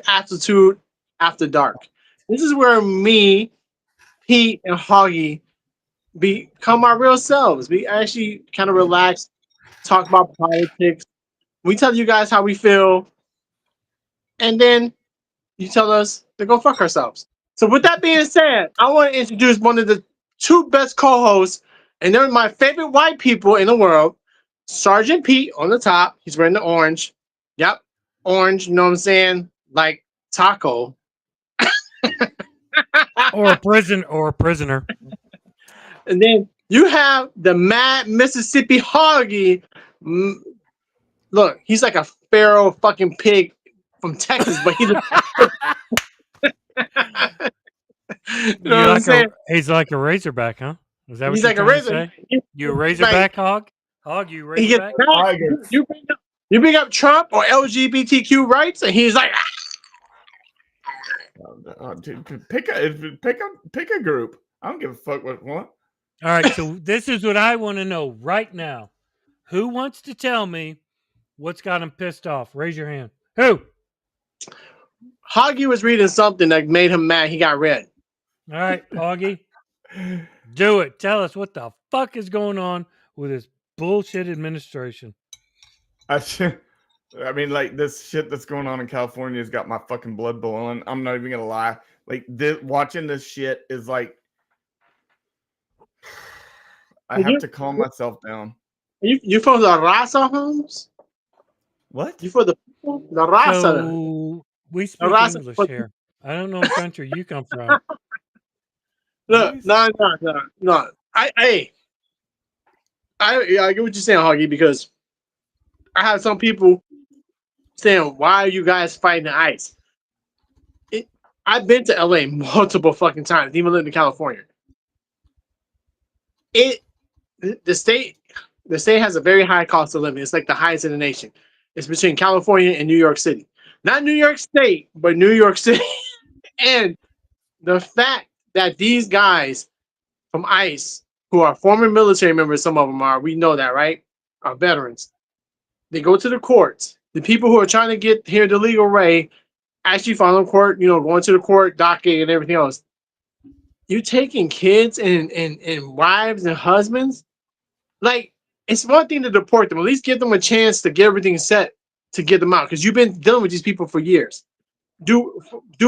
Altitude After Dark. This is where me, Pete, and Hoggy become our real selves. We actually kind of relax, talk about politics. We tell you guys how we feel, and then you tell us to go fuck ourselves. So with that being said, I want to introduce one of the two best co-hosts, and they're my favorite white people in the world. Sergeant Pete on the top. He's wearing the orange. Yep. Orange, you know what I'm saying? Like taco. Or a prisoner. And then you have the mad Mississippi Hoggy. Look, he's like a feral fucking pig from Texas, but he's you know what I'm saying? He's like a razorback, huh? Is that what He's you're like a trying to razor. say? You a Like razorback hog? Hog, you a he gets razorback? mad. Tigers. You bring up Trump or LGBTQ rights, and he's like, Pick a group. I don't give a fuck what one. All right, so this is what I want to know right now. Who wants to tell me what's got him pissed off? Raise your hand. Who? Hoggy was reading something that made him mad. He got red. All right, Hoggy. Do it. Tell us what the fuck is going on with this bullshit administration. I mean, like this shit that's going on in California has got my fucking blood boiling. I'm not even gonna lie. Like watching this shit is like, I have to calm myself down. You from the Raza homes? What? You for the people? The Raza. So we speak Raza- English here. I don't know what country you come from. Look, no. I get what you're saying, Hoggy, because I have some people saying, "Why are you guys fighting the ICE?" I've been to LA multiple fucking times, even living in California. The state has a very high cost of living. It's like the highest in the nation. It's between California and New York City. Not New York State, but New York City. And the fact that these guys from ICE, who are former military members, some of them are, we know that, right? Are veterans. They go to the courts. The people who are trying to get here the legal way actually file in court, going to the court, docket, and everything else. You taking kids and wives and husbands? Like, it's one thing to deport them. At least give them a chance to get everything set to get them out. Because you've been dealing with these people for years. Due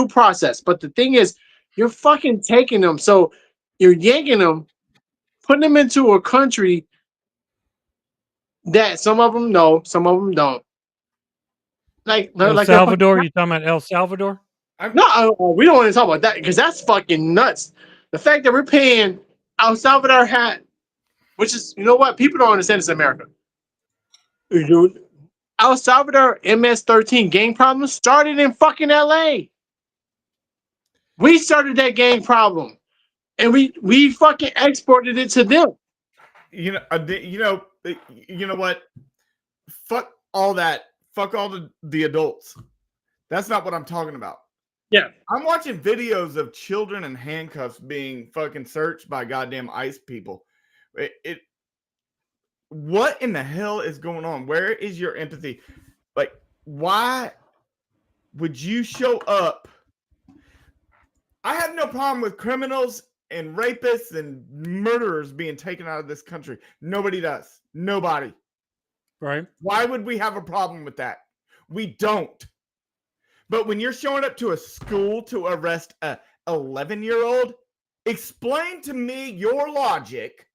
process. But the thing is, you're fucking taking them. So you're yanking them, putting them into a country that some of them know, some of them don't. Like El Salvador? You talking about El Salvador? No, we don't want to talk about that because that's fucking nuts. The fact that we're paying El Salvador which is, you know what? People don't understand this in America. Dude, El Salvador MS-13 gang problem started in fucking LA. We started that gang problem, and we fucking exported it to them. You know what? Fuck all that. Fuck all the adults. That's not what I'm talking about. Yeah. I'm watching videos of children in handcuffs being fucking searched by goddamn ICE people. What in the hell is going on? Where is your empathy? Like, why would you show up? I have no problem with criminals and rapists and murderers being taken out of this country. Nobody does. Nobody. Right. Why would we have a problem with that? We don't. But when you're showing up to a school to arrest a 11-year-old, explain to me your logic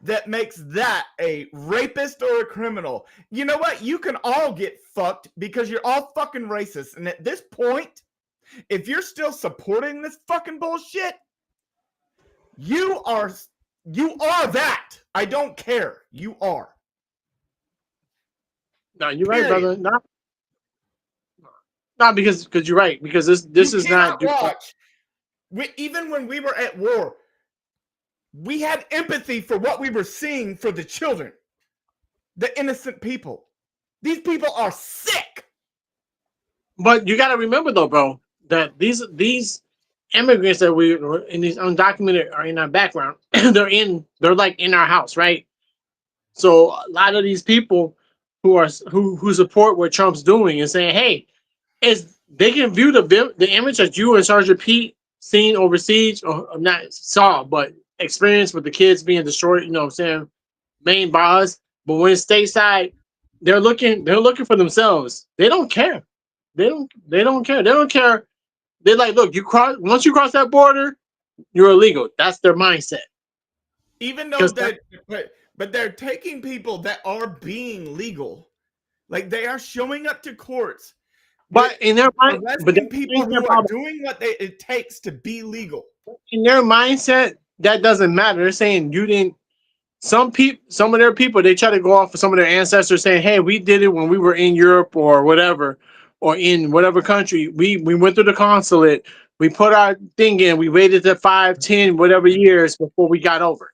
that makes that a rapist or a criminal. You know what? You can all get fucked because you're all fucking racist. And at this point, if you're still supporting this fucking bullshit, you are that. I don't care. You are. No, you're right, brother. Not because you're right. Because this is not. Watch. Even when we were at war, we had empathy for what we were seeing for the children, the innocent people. These people are sick. But you got to remember, though, bro, that these immigrants that we in these undocumented are in our background. they're like in our house, right? So a lot of these people who support what Trump's doing and saying, "Hey, is they can view the image that you and Sergeant Pete seen overseas, or not saw, but experienced with the kids being destroyed. You know what I'm saying? Main bars, but when it's stateside, they're looking for themselves. They don't care. They don't care. They don't care. They're like, look, once you cross that border, you're illegal. That's their mindset. Even though 'Cause that, but they're taking people that are being legal, like they are showing up to courts, But in their mind, arresting people who are doing what it takes to be legal. in their mindset, that doesn't matter. They're saying you didn't. Some of their people, they try to go off of some of their ancestors saying, "Hey, we did it when we were in Europe or whatever, or in whatever country. We went through the consulate. We put our thing in. We waited to 5, 10, whatever years before we got over."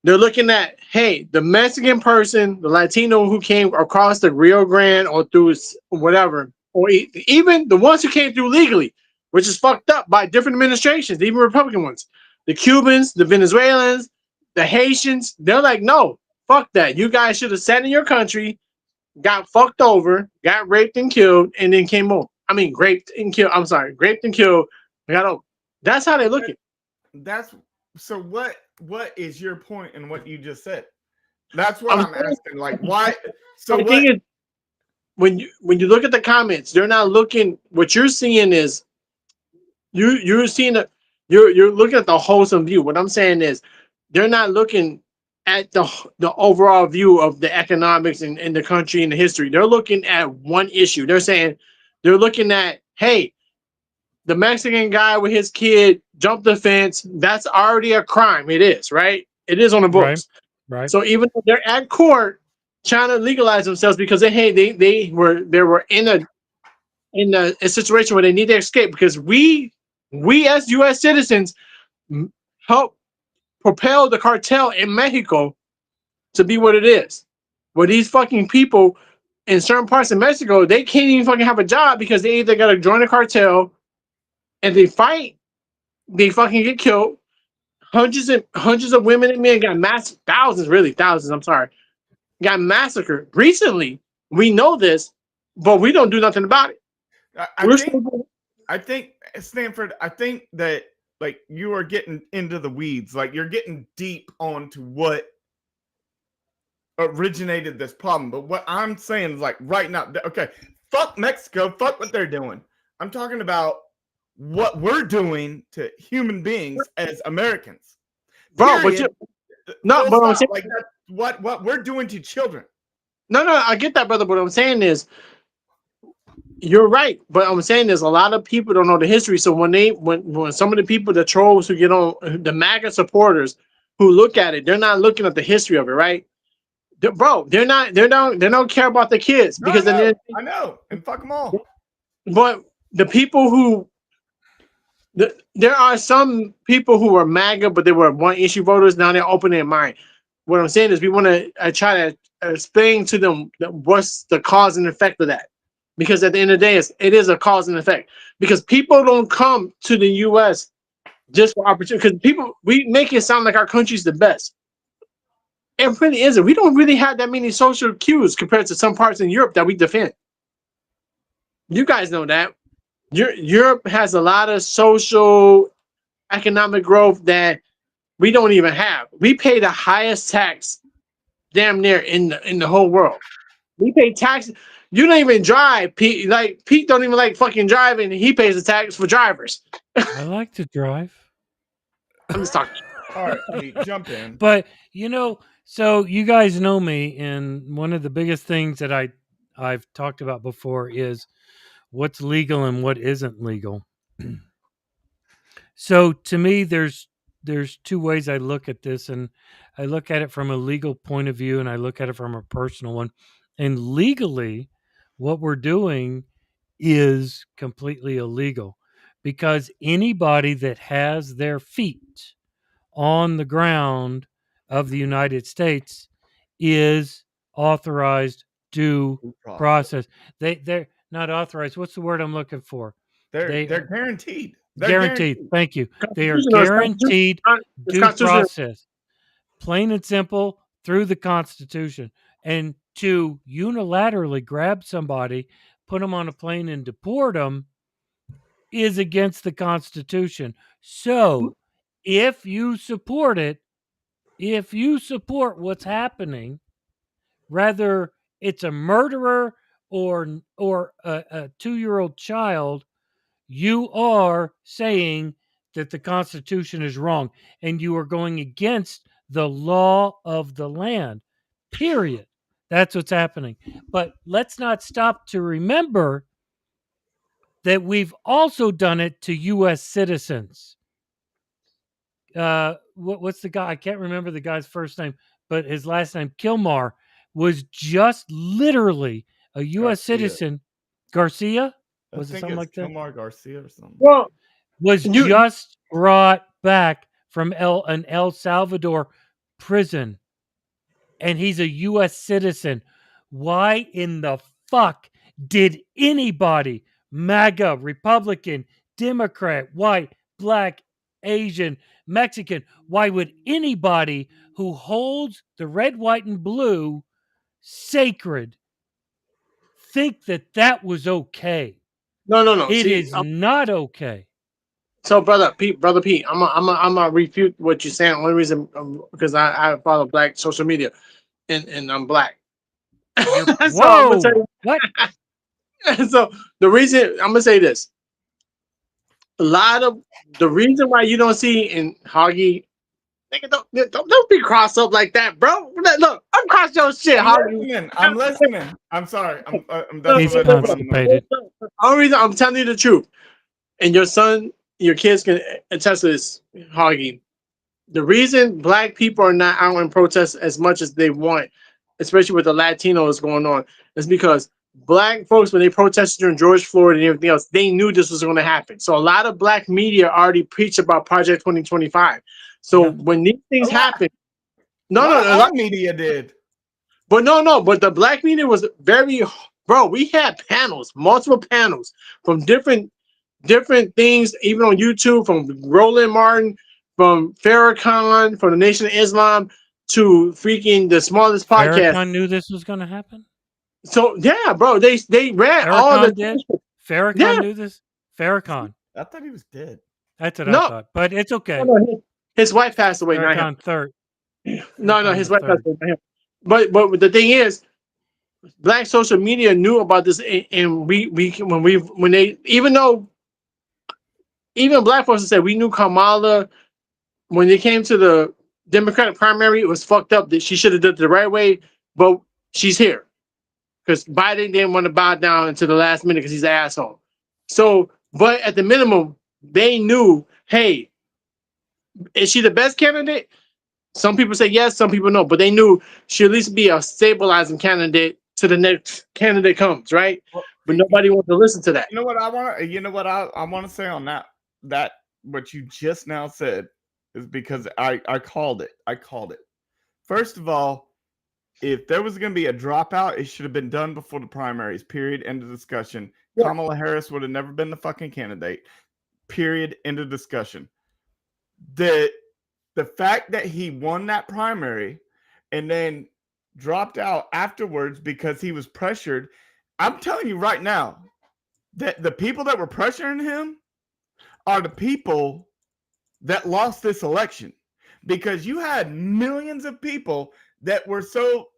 They're looking at, hey, the Mexican person, the Latino who came across the Rio Grande or through whatever, or even the ones who came through legally, which is fucked up by different administrations, even Republican ones. The Cubans, the Venezuelans, the Haitians, they're like, no, fuck that. You guys should have sat in your country, got fucked over, got raped and killed, and then came home. I mean, raped and killed. I'm sorry, raped and killed. Got over. That's how they look at it. That's so. What is your point in what you just said? That's what I'm asking. Like, why? So the thing is, when you look at the comments, they're not looking. What you're seeing is you're seeing you're looking at the wholesome view. What I'm saying is, they're not looking at the overall view of the economics in the country and the history. They're looking at one issue. They're looking at, hey, the Mexican guy with his kid jumped the fence. That's already a crime. It is, right? It is on the books. Right. So even though they're at court trying to legalize themselves because they were in a situation where they need to escape, because we as U.S. citizens help propel the cartel in Mexico to be what it is. Where these fucking people in certain parts of Mexico, they can't even fucking have a job because they either got to join a cartel and they fight, they fucking get killed. Hundreds of women and men got thousands, I'm sorry, got massacred recently. We know this, but we don't do nothing about it. I think Stanford, I think that like you are getting into the weeds, like you're getting deep onto what originated this problem. But what I'm saying is like right now, okay, fuck Mexico, fuck what they're doing. I'm talking about what we're doing to human beings as Americans. Bro, but I'm saying, like that's what we're doing to children. No, I get that, brother. But what I'm saying is, you're right. But I'm saying there's a lot of people don't know the history. So when some of the people, the trolls who get on, the MAGA supporters who look at it, they're not looking at the history of it, right? They don't care about the kids because I know, and fuck them all. But the people who there are some people who are MAGA, but they were one issue voters. Now they're opening their mind. What I'm saying is, we want to try to explain to them what's the cause and effect of that, because at the end of the day, it is a cause and effect. Because people don't come to the U.S. just for opportunity. Because we make it sound like our country's the best. It really isn't. We don't really have that many social cues compared to some parts in Europe that we defend. You guys know that. Europe has a lot of social, economic growth that we don't even have. We pay the highest tax, damn near in the whole world. We pay tax. You don't even drive, Pete. Like Pete don't even like fucking driving. He pays the tax for drivers. I like to drive. I'm just talking. All right, Pete, jump in. But so you guys know me, and one of the biggest things that I've talked about before is what's legal and what isn't legal. So to me, there's two ways I look at this, and I look at it from a legal point of view, and I look at it from a personal one. And legally, what we're doing is completely illegal, because anybody that has their feet on the ground of the United States is authorized due process. They're not authorized. What's the word I'm looking for? They're guaranteed. Guaranteed. Thank you. They are guaranteed due process. Plain and simple, through the Constitution. And to unilaterally grab somebody put them on a plane and deport them is against the Constitution. So if you support it, if you support what's happening, whether it's a murderer or a 2-year-old child, you are saying that the Constitution is wrong and you are going against the law of the land. Period. That's what's happening. But let's not stop to remember that we've also done it to U.S. citizens. What's the guy? I can't remember the guy's first name, but his last name, Kilmar, was just literally a U.S. citizen. Garcia? Was it something like that? Kilmar Garcia or something. Well, Was just brought back from an El Salvador prison, and he's a U.S. citizen. Why in the fuck did anybody, MAGA, Republican, Democrat, white, black, Asian, Mexican, why would anybody who holds the red, white, and blue sacred think that that was okay? No. It is not okay. So, brother Pete, I'm gonna refute what you're saying. Only reason because I follow black social media, and I'm black. Whoa! What? So the reason I'm gonna say this, a lot of the reason why you don't see in Hoggy, nigga, don't be crossed up like that, bro. Look, I'm crossed your shit, Hoggy. I'm listening. I'm sorry. I'm He's definitely constipated. The only reason I'm telling you the truth, and your kids can attest to this, Hoggy. The reason black people are not out in protest as much as they want, especially with the Latinos going on, is because black folks, when they protested during George Floyd and everything else, they knew this was going to happen. So a lot of black media already preached about Project 2025. So when these things happen, a lot of media did. But but the black media was very, bro, we had panels, multiple panels from different things, even on YouTube, from Roland Martin, from Farrakhan, from the Nation of Islam, to freaking the smallest podcast. Farrakhan knew this was going to happen? So, yeah, bro, they ran all the... Did? Farrakhan knew this? Farrakhan. I thought he was dead. That's what I thought, but it's okay. His wife passed away. Farrakhan third. No, his wife passed away. But the thing is, black social media knew about this, and when they, even though even black folks said we knew Kamala when it came to the Democratic primary, it was fucked up that she should have done it the right way, but she's here because Biden didn't want to bow down until the last minute because he's an asshole. So, but at the minimum, they knew, hey, is she the best candidate? Some people say yes, some people no, but they knew she'd at least be a stabilizing candidate to the next candidate comes, right? But nobody wants to listen to that. You know what I want to? You know what I want to say on that? That what you just now said is because I called it. I called it. First of all, if there was going to be a dropout, it should have been done before the primaries. Period. End of discussion. Yeah. Kamala Harris would have never been the fucking candidate. Period. End of discussion. The fact that he won that primary and then dropped out afterwards because he was pressured, I'm telling you right now that the people that were pressuring him are the people that lost this election, because you had millions of people that were so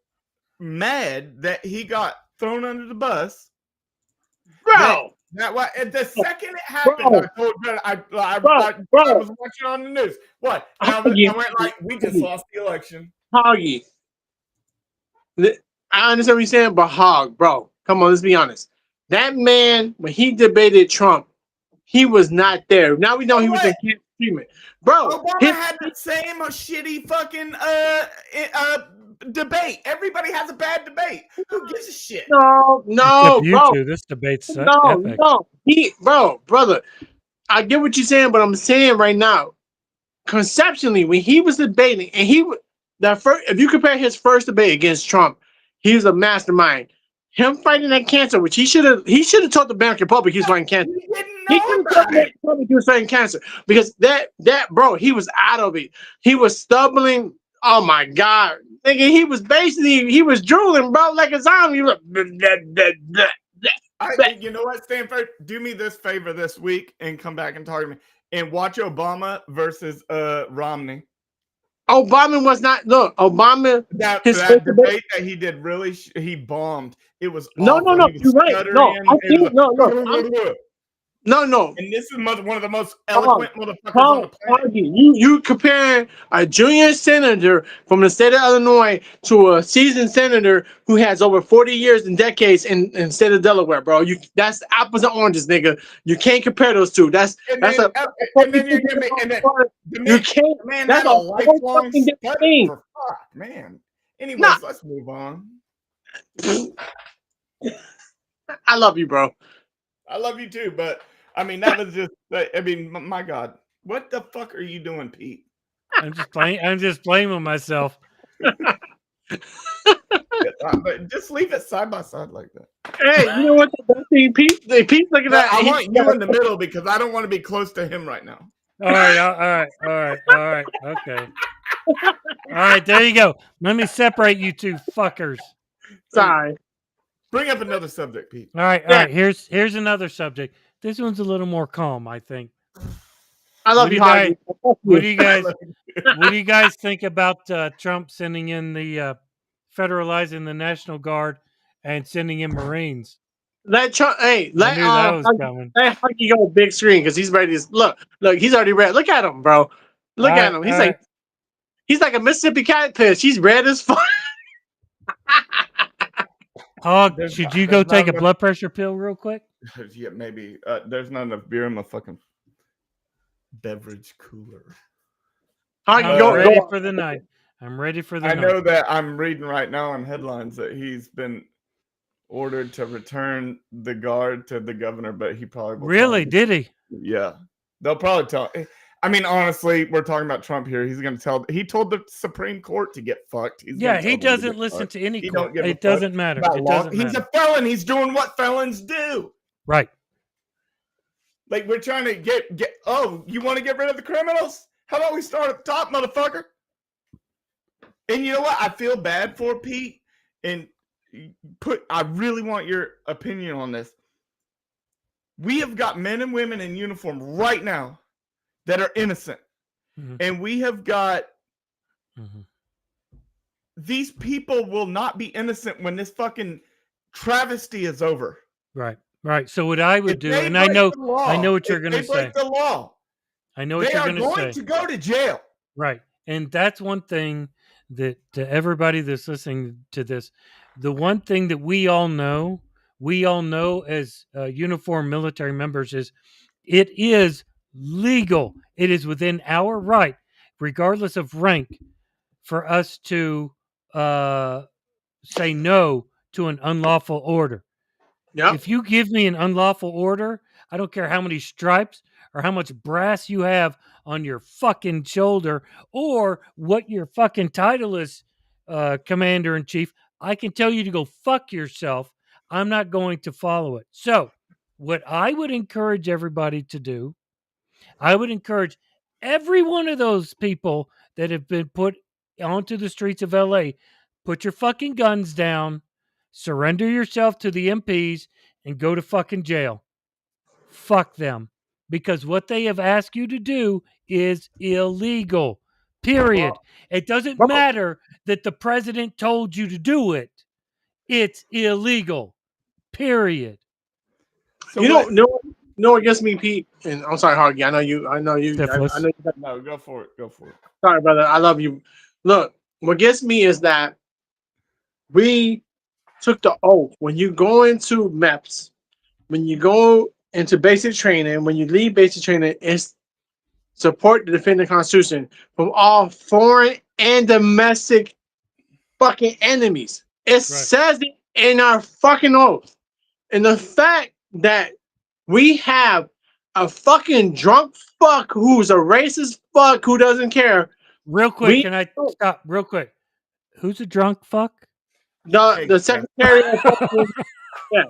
mad that he got thrown under the bus. Bro! The second it happened, I was watching on the news. What? I went like, we just lost the election. Hoggy. I understand what you're saying, but Hog, bro, come on, let's be honest. That man, when he debated Trump, he was not there. Now we know he was in cancer treatment. Bro, Obama had the same shitty fucking debate. Everybody has a bad debate. Who gives a shit? No, bro. This debate's epic. Brother, I get what you're saying, but I'm saying right now, conceptually, when he was debating, and if you compare his first debate against Trump, he was a mastermind. Him fighting that cancer, which he should have told the American public he was fighting cancer. He was fighting cancer because that bro, he was out of it. He was stumbling. Oh my god, nigga, he was drooling, bro, like a zombie. You know what, Stanford? Do me this favor this week and come back and talk to me. And watch Obama versus Romney. Obama was not. Look, Obama. That His first debate that he did really he bombed. It was no, awful. no. He was You're right. No, stuttering. I It was think no, no. and this is one of the most eloquent motherfuckers on the planet. Hardy, you comparing a junior senator from the state of Illinois to a seasoned senator who has over 40 years and decades in state of Delaware, bro. That's apples and oranges, nigga. You can't compare those two. That's And that's then, a and then you're gonna be, and then you can't. man, That's that's a a whole lifelong fucking different stutter thing. for fuck, man. Anyways, Nah. let's move on. I love you, bro. I love you too, but I mean that was just. I mean, my God, what the fuck are you doing, Pete? I'm just blaming myself. But just leave it side by side like that. Hey, you know what? The best thing, Pete's looking at. I want you in the middle because I don't want to be close to him right now. All right. Okay. All right, there you go. Let me separate you two fuckers. Sorry. Bring up another subject, Pete. All right. Here's another subject. This one's a little more calm, I think. I love you, Hardy. What do you guys think about Trump sending in the federalizing the National Guard and sending in Marines? Let Trump. Hey, I knew that was coming. let Huggy go big screen because he's ready to look. He's already ready. Look at him, bro. Look at him. He's like a Mississippi catfish. He's red as fuck. Hog, should you go take a blood pressure pill real quick? Yeah, maybe. There's not enough beer in my fucking beverage cooler. I'm ready for the night. I'm ready for the night. I know that I'm reading right now on headlines that he's been ordered to return the guard to the governor, but he probably will. Really? Did he? Yeah. They'll probably tell. I mean, honestly, we're talking about Trump here. He's going to tell. He told the Supreme Court to get fucked. He doesn't listen to any court. It doesn't matter. He's a felon. He's doing what felons do. Right. Like we're trying to get. Oh, you want to get rid of the criminals? How about we start at the top, motherfucker? And you know what? I feel bad for Pete. And I really want your opinion on this. We have got men and women in uniform right now that are innocent. Mm-hmm. And we have got these people will not be innocent when this fucking travesty is over. Right. So what I would do, and I know what you're going to say. They break the law. I know what you're going to say. They are going to go to jail. Right. And that's one thing that to everybody that's listening to this, the one thing that we all know as uniformed military members is it is legal. It is within our right, regardless of rank, for us to say no to an unlawful order. Yep. If you give me an unlawful order, I don't care how many stripes or how much brass you have on your fucking shoulder or what your fucking title is, Commander-in-Chief, I can tell you to go fuck yourself. I'm not going to follow it. So what I would encourage everybody to do, I would encourage every one of those people that have been put onto the streets of LA, put your fucking guns down, surrender yourself to the MPs, and go to fucking jail. Fuck them. Because what they have asked you to do is illegal. Period. It doesn't matter that the president told you to do it. It's illegal. Period. So no, it gets me, Pete. And I'm sorry, Hargy. I know you. No, go for it. Sorry, brother. I love you. Look, what gets me is that we took the oath. When you go into MEPS, when you go into basic training, when you leave basic training, it's support to defend the Constitution from all foreign and domestic fucking enemies. It says it in our fucking oath. And the fact that we have a fucking drunk fuck who's a racist fuck who doesn't care. Real quick, can I stop real quick? Who's a drunk fuck? The secretary of yeah.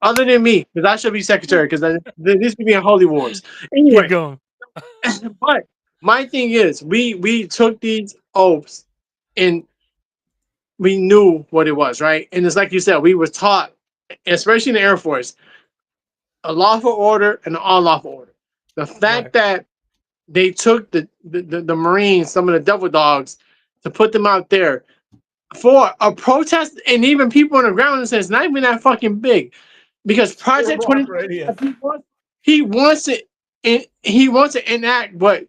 Other than me, because I should be secretary, because there needs to be in holy wars. Anyway, keep going. But my thing is, we took these oaths and we knew what it was, right? And it's like you said, we were taught especially in the Air Force, a lawful order and an unlawful order. The fact that they took the Marines, some of the devil dogs, to put them out there for a protest, and even people on the ground and says it's not even that fucking big, because Project 20 he wants it, and he wants to enact what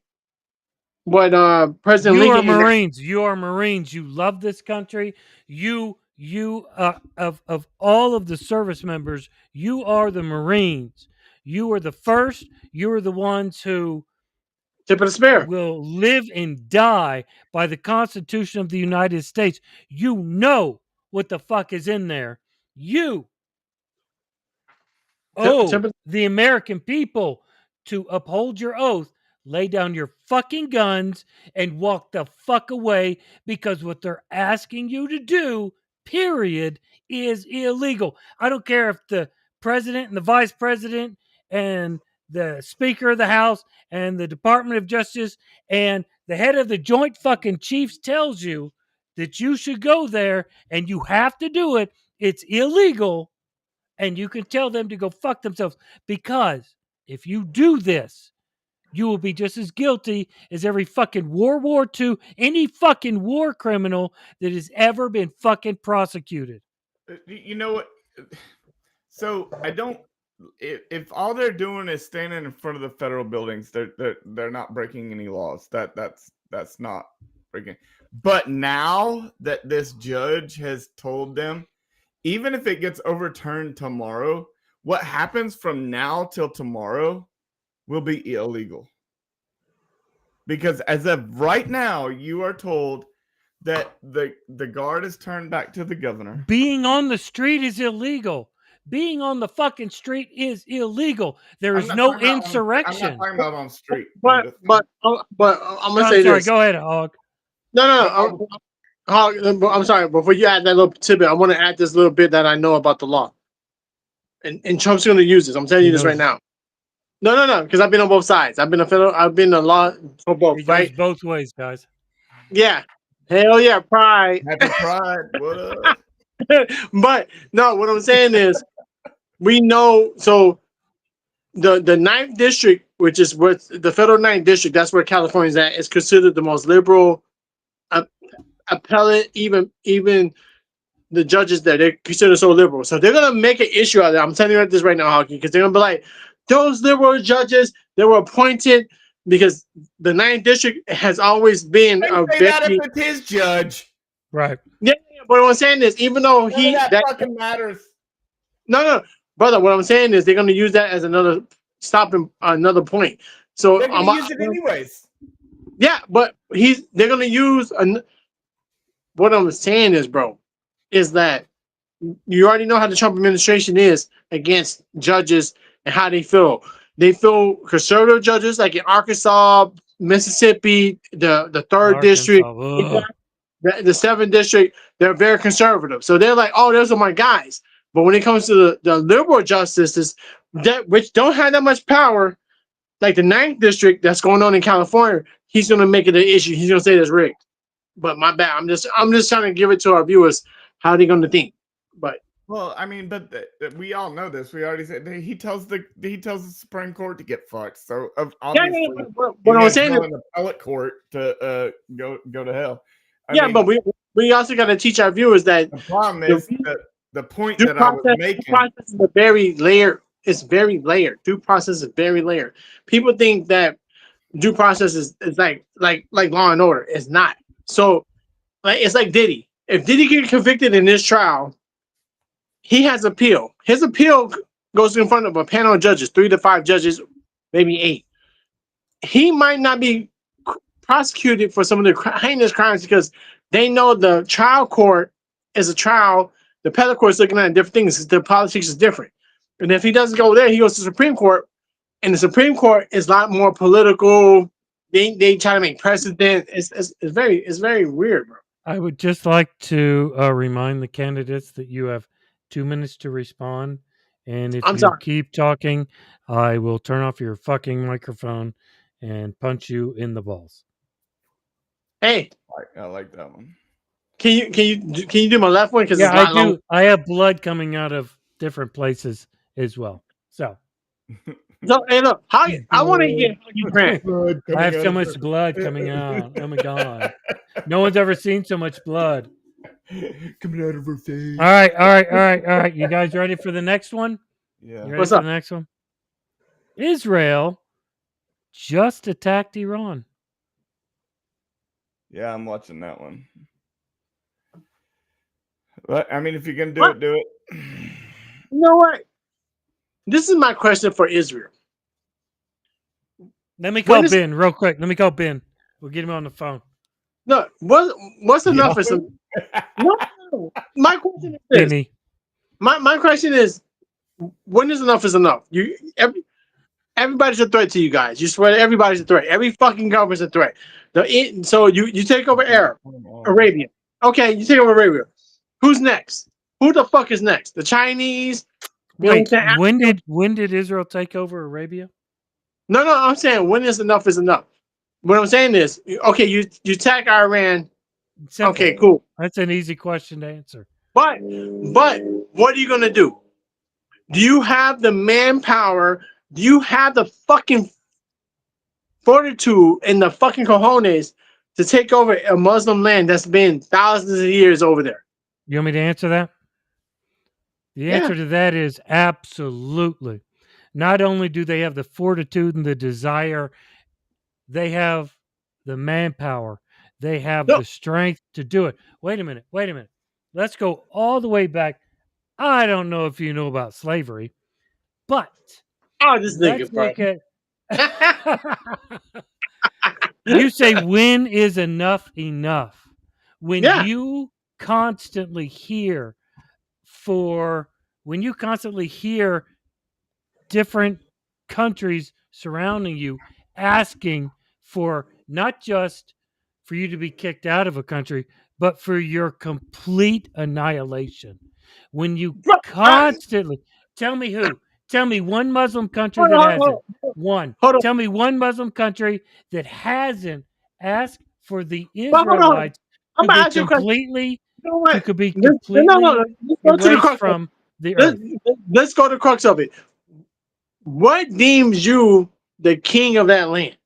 President You are Lincoln enacted. Marines. You are Marines. You love this country. You of all of the service members, you are the Marines. You are the first. You are the ones who Tip of the spear. will live and die by the Constitution of the United States. You know what the fuck is in there. You owe the American people to uphold your oath, lay down your fucking guns, and walk the fuck away, because what they're asking you to do, period, is illegal. I don't care if the president and the vice president and the Speaker of the House and the Department of Justice and the head of the Joint fucking Chiefs tells you that you should go there and you have to do it. It's illegal, and you can tell them to go fuck themselves, because if you do this, you will be just as guilty as every fucking World War II, any fucking war criminal that has ever been fucking prosecuted. You know what? So I don't. If all they're doing is standing in front of the federal buildings, they're not breaking any laws. That's not breaking. But now that this judge has told them, even if it gets overturned tomorrow, what happens from now till tomorrow will be illegal. Because as of right now, you are told that the guard is turned back to the governor. Being on the street is illegal. Being on the fucking street is illegal. There is no insurrection. I'm not talking about on street. But I'm gonna say sorry, this. Go ahead, Hog. No. Hog, I'm sorry. Before you add that little tidbit, I want to add this little bit that I know about the law. And Trump's going to use this. I'm telling you this right now. No, because I've been on both sides. I've been a law for both. Right? Both ways, guys. Yeah. Hell yeah, pride. Happy Pride. What up? But no, what I'm saying is, we know. So the 9th district, which is what the federal 9th district, that's where California's at, is considered the most liberal appellate. Even the judges there, they're considered so liberal. So they're gonna make an issue out of it. I'm telling you this right now, Hockey, because they're gonna be like, those liberal judges, they were appointed because the 9th district has always been a say that if it's his judge. Right. Yeah, but what I'm saying is, even though that fucking matters. No, brother. What I'm saying is, they're going to use that as another another point. So they're going to use it anyways. Yeah, but they're going to use what I'm saying is, bro, is that you already know how the Trump administration is against judges and how they feel. They feel conservative judges, like in Arkansas, Mississippi, the 3rd district, the 7th district. They're very conservative, so they're like, "Oh, those are my guys." But when it comes to the liberal justices, which don't have that much power, like the 9th district that's going on in California, he's going to make it an issue. He's going to say that's rigged. But my bad. I'm just trying to give it to our viewers how they're going to think. But well, I mean, but we all know this. We already said he tells the Supreme Court to get fucked. So obviously, what I'm saying is, an appellate court to go to hell. I mean, but we also got to teach our viewers that the problem is that the point that I was making. Due process is very layered. It's very layered. Due process is very layered. People think that due process is like Law and Order. It's not. So, like, it's like Diddy. If Diddy get convicted in this trial, he has appeal. His appeal goes in front of a panel of judges, 3 to 5 judges, maybe 8. He might not be prosecuted for some of the heinous crimes because they know the trial court is a trial. The appellate court is looking at different things. The politics is different. And if he doesn't go there, he goes to the Supreme Court. And the Supreme Court is a lot more political. They try to make precedent. It's very weird, bro. I would just like to remind the candidates that you have 2 minutes to respond. And if you keep talking, I will turn off your fucking microphone and punch you in the balls. Hey, I like that one. Can you do my left one? Because I do. I have blood coming out of different places as well. So So, hey, look, I want to hear how you grant. Blood I have coming so out much of blood coming out. Oh my god. No one's ever seen so much blood. coming out of her face. All right, all right, all right, all right. You guys ready for the next one? Yeah. You ready What's for up? the next one? Israel just attacked Iran. Yeah, I'm watching that one. But I mean, if you're gonna do What? it, do it. You know what? This is my question for Israel. Let me call When is Ben real quick. Let me call Ben. We'll get him on the phone. no? What's enough is Yahoo? no. My question is this. Benny. My question is, when is enough is enough? Everybody's a threat to you guys. You swear everybody's a threat. Every fucking government's a threat. So you take over Arabia. Okay, you take over Arabia. Who's next? Who the fuck is next? The Chinese? You know Wait, what I'm saying? when did Israel take over Arabia? No, I'm saying when is enough is enough. What I'm saying is, okay, you attack Iran. Simple. Okay, cool. That's an easy question to answer. But what are you gonna do? Do you have the manpower? Do you have the fucking fortitude and the fucking cojones to take over a Muslim land that's been thousands of years over there? You want me to answer that? The Yeah. answer to that is absolutely. Not only do they have the fortitude and the desire, they have the manpower. They have No. the strength to do it. Wait a minute. Let's go all the way back. I don't know if you know about slavery, but Oh, this let's nigga, bro. look at. You say when is enough enough? When Yeah. you constantly hear different countries surrounding you asking for not just for you to be kicked out of a country, but for your complete annihilation. When you Bro, constantly tell me who, tell me one Muslim country hold that on, hasn't. One. hold on. Tell me one Muslim country that hasn't asked for the But hold on. Israelites I'm to gonna be ask you a question. completely You know what? to be Let's go to the erased crux. from the earth. Let's go to the crux of it. What deems you the king of that land?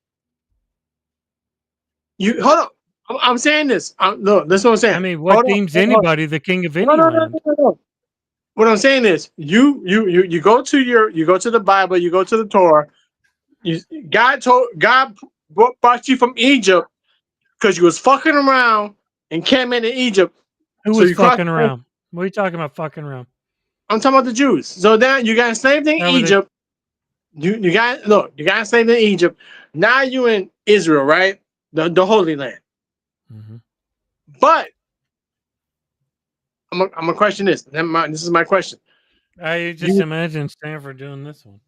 You hold on. I'm saying this. No, that's what I'm saying. I mean, what deems anybody the king of any land? No. What I'm saying is, you go to the Bible, you go to the Torah. God brought you from Egypt because you was fucking around and came into Egypt. Who So was you crossed. fucking around? What are you talking about fucking around? I'm talking about the Jews. So then you got enslaved in How were they- Egypt. You got enslaved in Egypt. Now you in Israel, right? The Holy Land. Mhm. But I'm gonna question this. This is my question. I just imagine Stanford doing this one.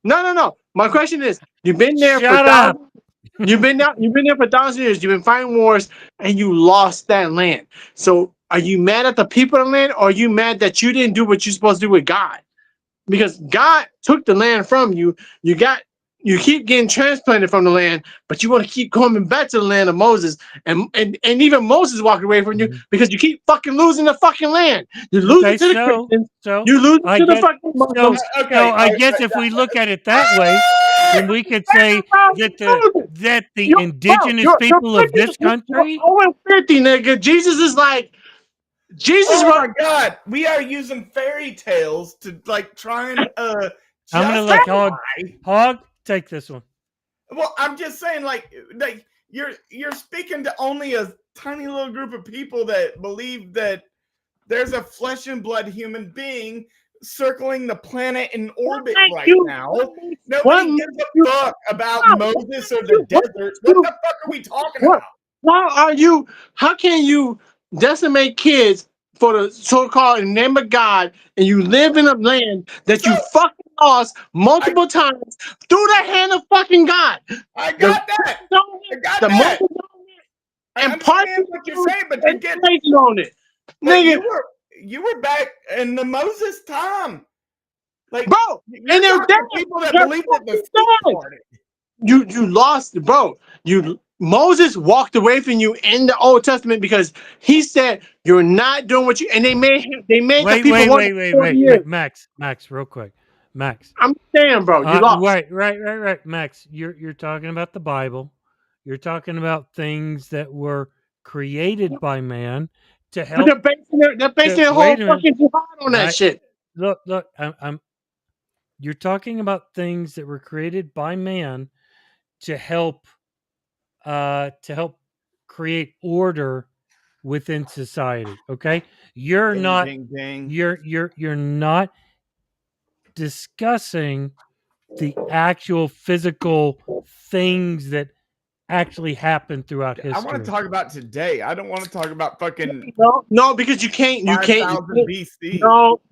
No. My question is: you've been there Shut for up! You've been there for 1,000 years. You've been fighting wars, and you lost that land. So, are you mad at the people of the land, or are you mad that you didn't do what you're supposed to do with God? Because God took the land from you. You keep getting transplanted from the land, but you want to keep coming back to the land of Moses, and even Moses walked away from you because you keep fucking losing the fucking land. You lose it to the Christians. So You lose it to the guess- fucking Muslims. so I guess if we look at it that way, then we could say that the indigenous people of this country. Over 50, nigga. Jesus is like. Jesus, Oh my God! We are using fairy tales to like try and I'm gonna let Hog take this one. Well, I'm just saying, like you're speaking to only a tiny little group of people that believe that there's a flesh and blood human being circling the planet in orbit right now. Nobody gives a fuck about Moses or the desert. What the fuck are we talking about? How can you decimate kids for the so-called name of God, and you live in a land that you fucking lost multiple times through the hand of fucking God? I got that. And part of what you're saying, but you're getting on it. Nigga, you were back in the Moses time. Like, bro, and they're people that believe that the you lost, bro. Moses walked away from you in the Old Testament because he said you're not doing what you. And they made the Wait, people wait, want wait, wait, 40 wait, years. Max, real quick, Max. I'm saying, bro, you lost. Right, Max. You're talking about the Bible. You're talking about things that were created by man to But help. they're basing their whole Wait a minute. fucking jihad on that shit. Look. I'm. You're talking about things that were created by man to help create order within society. Okay, you're Ding, not ding, ding. you're not discussing the actual physical things that actually happen throughout history. I want to talk about today. I don't want to talk about fucking No, because you can't 5,000 BC.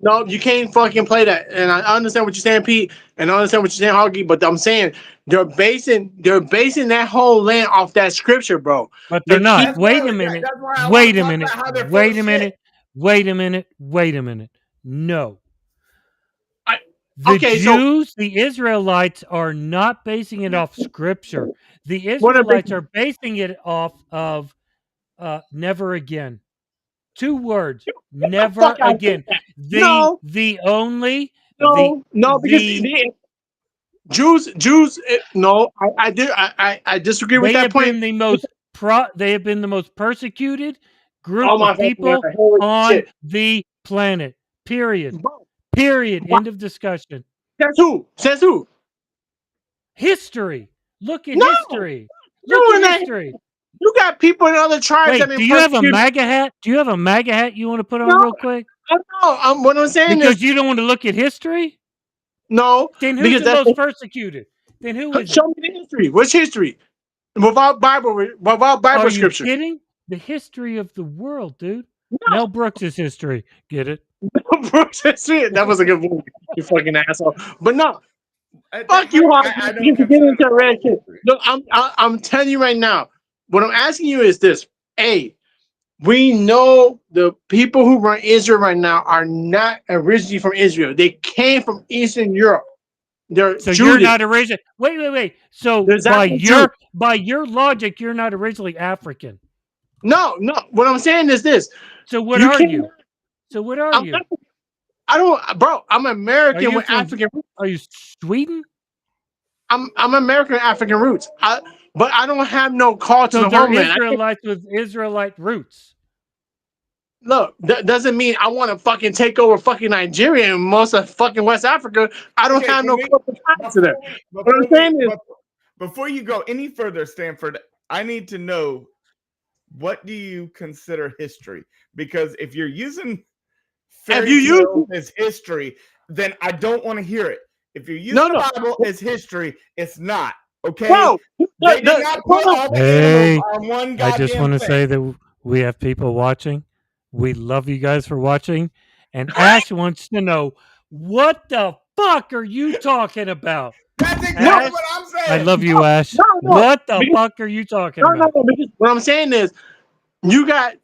No, you can't fucking play that. And I understand what you're saying, Pete, and I understand what you're saying, Hoggy, but I'm saying they're basing that whole land off that scripture, bro. But they're not. That's Wait why- a minute. that's why I Wait wanna a talk minute. about how they're full Wait of a shit. minute. Wait a minute. Wait a minute. No. The okay, so- Jews, the Israelites are not basing it off scripture. The What are Israelites they- are basing it off of never again. 2 words. Never fuck out of again. here. The No. the only No, because the Jews. No, I disagree with they that have point. been the most they have been the most persecuted group Oh my of people fucking God, holy on shit. the planet. Period. Bro, Period. What? End of discussion. Says who? Says who? History. Look at No. history. No, Look and at that- history. You got people in other tribes Wait, that been do you have a persecuted. MAGA hat? Do you have a MAGA hat you want to put on No. real quick? No, what I'm saying Because is you don't want to look at history? no. Then who's Because the that's most persecuted? Then who is it? show me the history. Which history? Without Bible Are you scripture. kidding? The history of the world, dude. No. Mel Brooks' history. Get it? Brooks history. That was a good movie. You fucking asshole. But no, I- fuck you, I Hawk. don't You can get consider into that red shit. history. Look, I'm telling you right now. What I'm asking you is this: A, we know the people who run Israel right now are not originally from Israel. They came from Eastern Europe. They're So Judas. you're not original. Wait. So There's by actually your logic, you're not originally African. No. What I'm saying is this. So what You are can't- you? So what are I'm you? not- I don't, bro. I'm American you with from- African roots. Are you Sweden? I'm American with African roots. But I don't have no call to So the they're homeland. Israelites with Israelite roots. Look, that doesn't mean I want to fucking take over fucking Nigeria and most of fucking West Africa. I don't Okay, have can no we- call to that. What I'm saying is, before you go any further, Stanford, I need to know, what do you consider history? Because if you're using fairy tales as history, then I don't want to hear it. If you're using the Bible as history, it's not. Okay? Bro, They did not put all the animals on one goddamn I just want to thing. say that we have people watching. We love you guys for watching. And Ash wants to know, what the fuck are you talking about? That's exactly Ash, what I'm saying. I love you, Ash. No, What the fuck are you talking about? No, because what I'm saying is, you got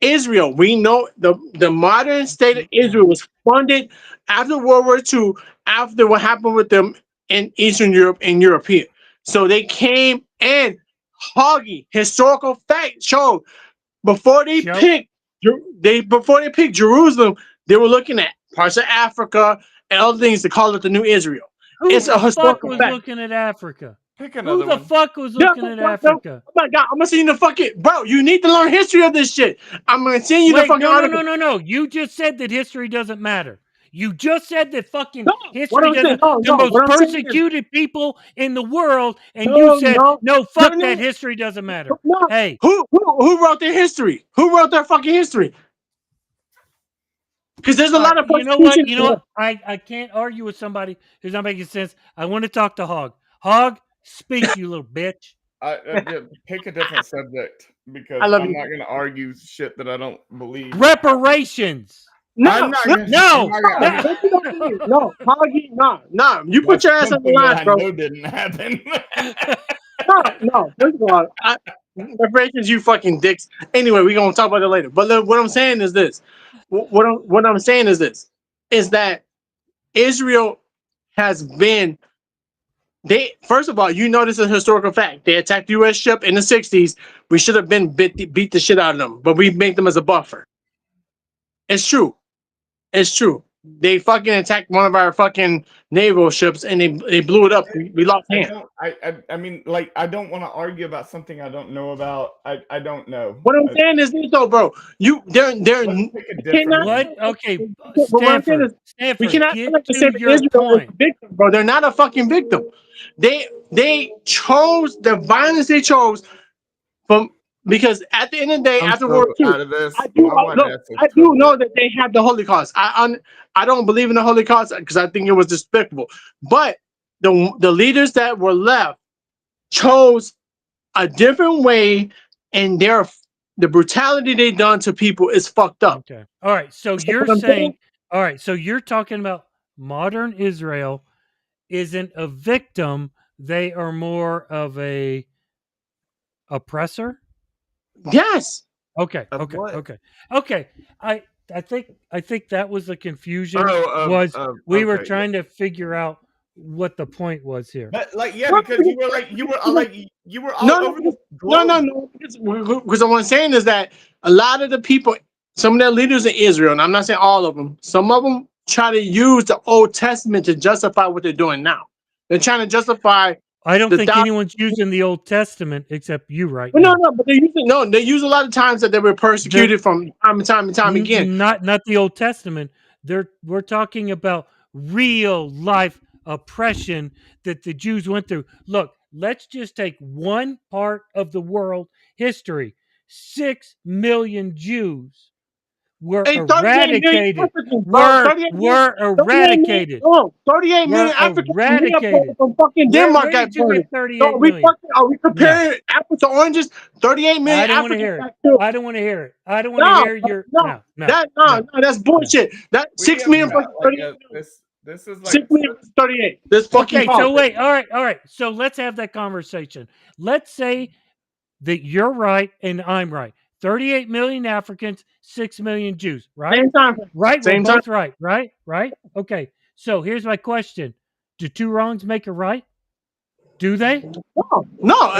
Israel. We know the modern state of Israel was funded after World War II, after what happened with them in Eastern Europe and European. So they came and Hoggy, historical fact showed before they picked Jerusalem, they were looking at parts of Africa and other things to call it the new Israel. It's a historical fact. Looking at Africa? Pick Who another the one. fuck was looking at Africa? Oh my God, I'm gonna send you the fucking bro. You need to learn history of this shit. I'm gonna send you the fucking article. No. You just said that history doesn't matter. You just said that fucking what history I'm doesn't. saying- The most what I'm saying is- persecuted people in the world, and you said no. Fuck that. History doesn't matter. No. Hey, who wrote their history? Who wrote their fucking history? Because there's a lot of you know what? You know what? I can't argue with somebody who's not making sense. I want to talk to Hog. Hog, speak, you little bitch. Pick a different subject, because I love I'm you. not going to argue shit that I don't believe. Reparations. No, I'm not no, gonna- No. I'm not gonna- no, Hoggy, no. You put your ass on the Something that line, bro. I know didn't happen. No. First of all, reparations, you fucking dicks. Anyway, we're gonna talk about it later. But look, what I'm saying is this. What I'm saying is this: is that Israel has been They first of all, you know this is a historical fact. They attacked the U.S. ship in the '60s. We should have been beat the shit out of them, but we make them as a buffer. It's true. It's true. They fucking attacked one of our fucking naval ships and they blew it up. We lost hands. I mean, like, I don't want to argue about something I don't know about. I don't know. What I'm saying is this though, bro. They're Let's pick a different cannot- one. What? Okay, But what I'm saying is, Stanford, we cannot get like to say to that your Israel is point. a victim, bro. They're not a fucking victim. They chose the violence they chose from because at the end of the day, I'm after so World War out II, of this. I do, My look, ass is I do so know bad. that they have the Holocaust. I don't believe in the Holocaust because I think it was despicable. But the leaders that were left chose a different way, and the brutality they done to people is fucked up. Okay. All right. So So you're what I'm saying, saying- all right. So you're talking about modern Israel isn't a victim. They are more of a oppressor. Yes. Okay. Of Okay. what? Okay. I think that was the confusion. Oh, We were okay, trying to figure out what the point was here. But like, yeah, because you were all No, over the globe. no. Because what I'm saying is that a lot of the people, some of their leaders in Israel, and I'm not saying all of them, some of them try to use the Old Testament to justify what they're doing now. They're trying to justify. I don't the think anyone's using the Old Testament except you right Well, now. no, but they use a lot of times that they were persecuted from time and time again. Not the Old Testament. We're talking about real life oppression that the Jews went through. Look, let's just take one part of the world history. 6 million Jews were Hey, 38 million eradicated. Africans, bro. 38 Were eradicated. 38 million Were Africans eradicated. from fucking Denmark Where got did you murdered. get 38 So million? are we comparing apples to oranges? 38 million I don't want to Africans hear it. got killed. I don't want to hear it. I don't want to hear your no. That's bullshit. That We 6 have million got, plus like, 38. this is like 6 million plus 38. This fucking Okay, so politics. wait, all right. So let's have that conversation. Let's say that you're right and I'm right. 38 million Africans, 6 million Jews, right? Same time. Right? Same We're both right, right? Okay. So here's my question. Do two wrongs make a right? Do they? No.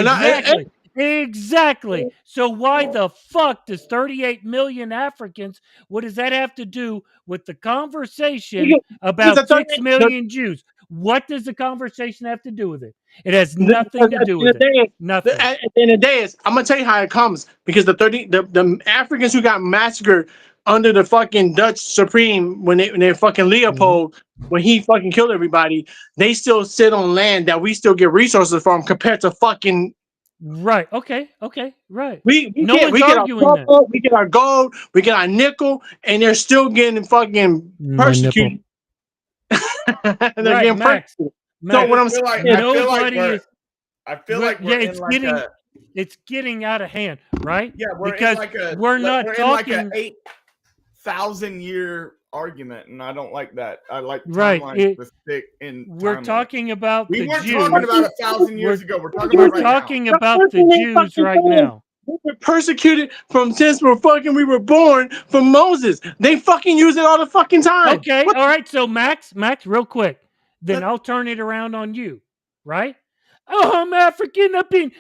Exactly. So why the fuck does 38 million Africans, what does that have to do with the conversation about because 6 million Jews? What does the conversation have to do with it? It has nothing to do with it. Nothing. At the end of the day, I'm gonna tell you how it comes because the Africans who got massacred under the fucking Dutch Supreme when they fucking Leopold when he fucking killed everybody, they still sit on land that we still get resources from compared to fucking. Right. Okay. Right. We No get, one's we get our arguing that. copper, we get our gold, we get our nickel, and they're still getting fucking persecuted. They're Right, getting Max. persecuted. Max, So what I'm feel saying like, is, I feel like we're it's in like getting a it's getting out of hand, right? yeah, we're because in like a we're not in talking like a 8,000-year argument, and I don't like that. I like Right, timelines to stick in. we're timelines. talking about We the weren't Jews. talking about 1,000 years ago. We're talking We're about right talking now. about the Jews right now. we were persecuted since we were born from Moses. They fucking use it all the fucking time. Okay, all right. So Max, real quick, then I'll turn it around on you, right? Oh, I'm African. I've been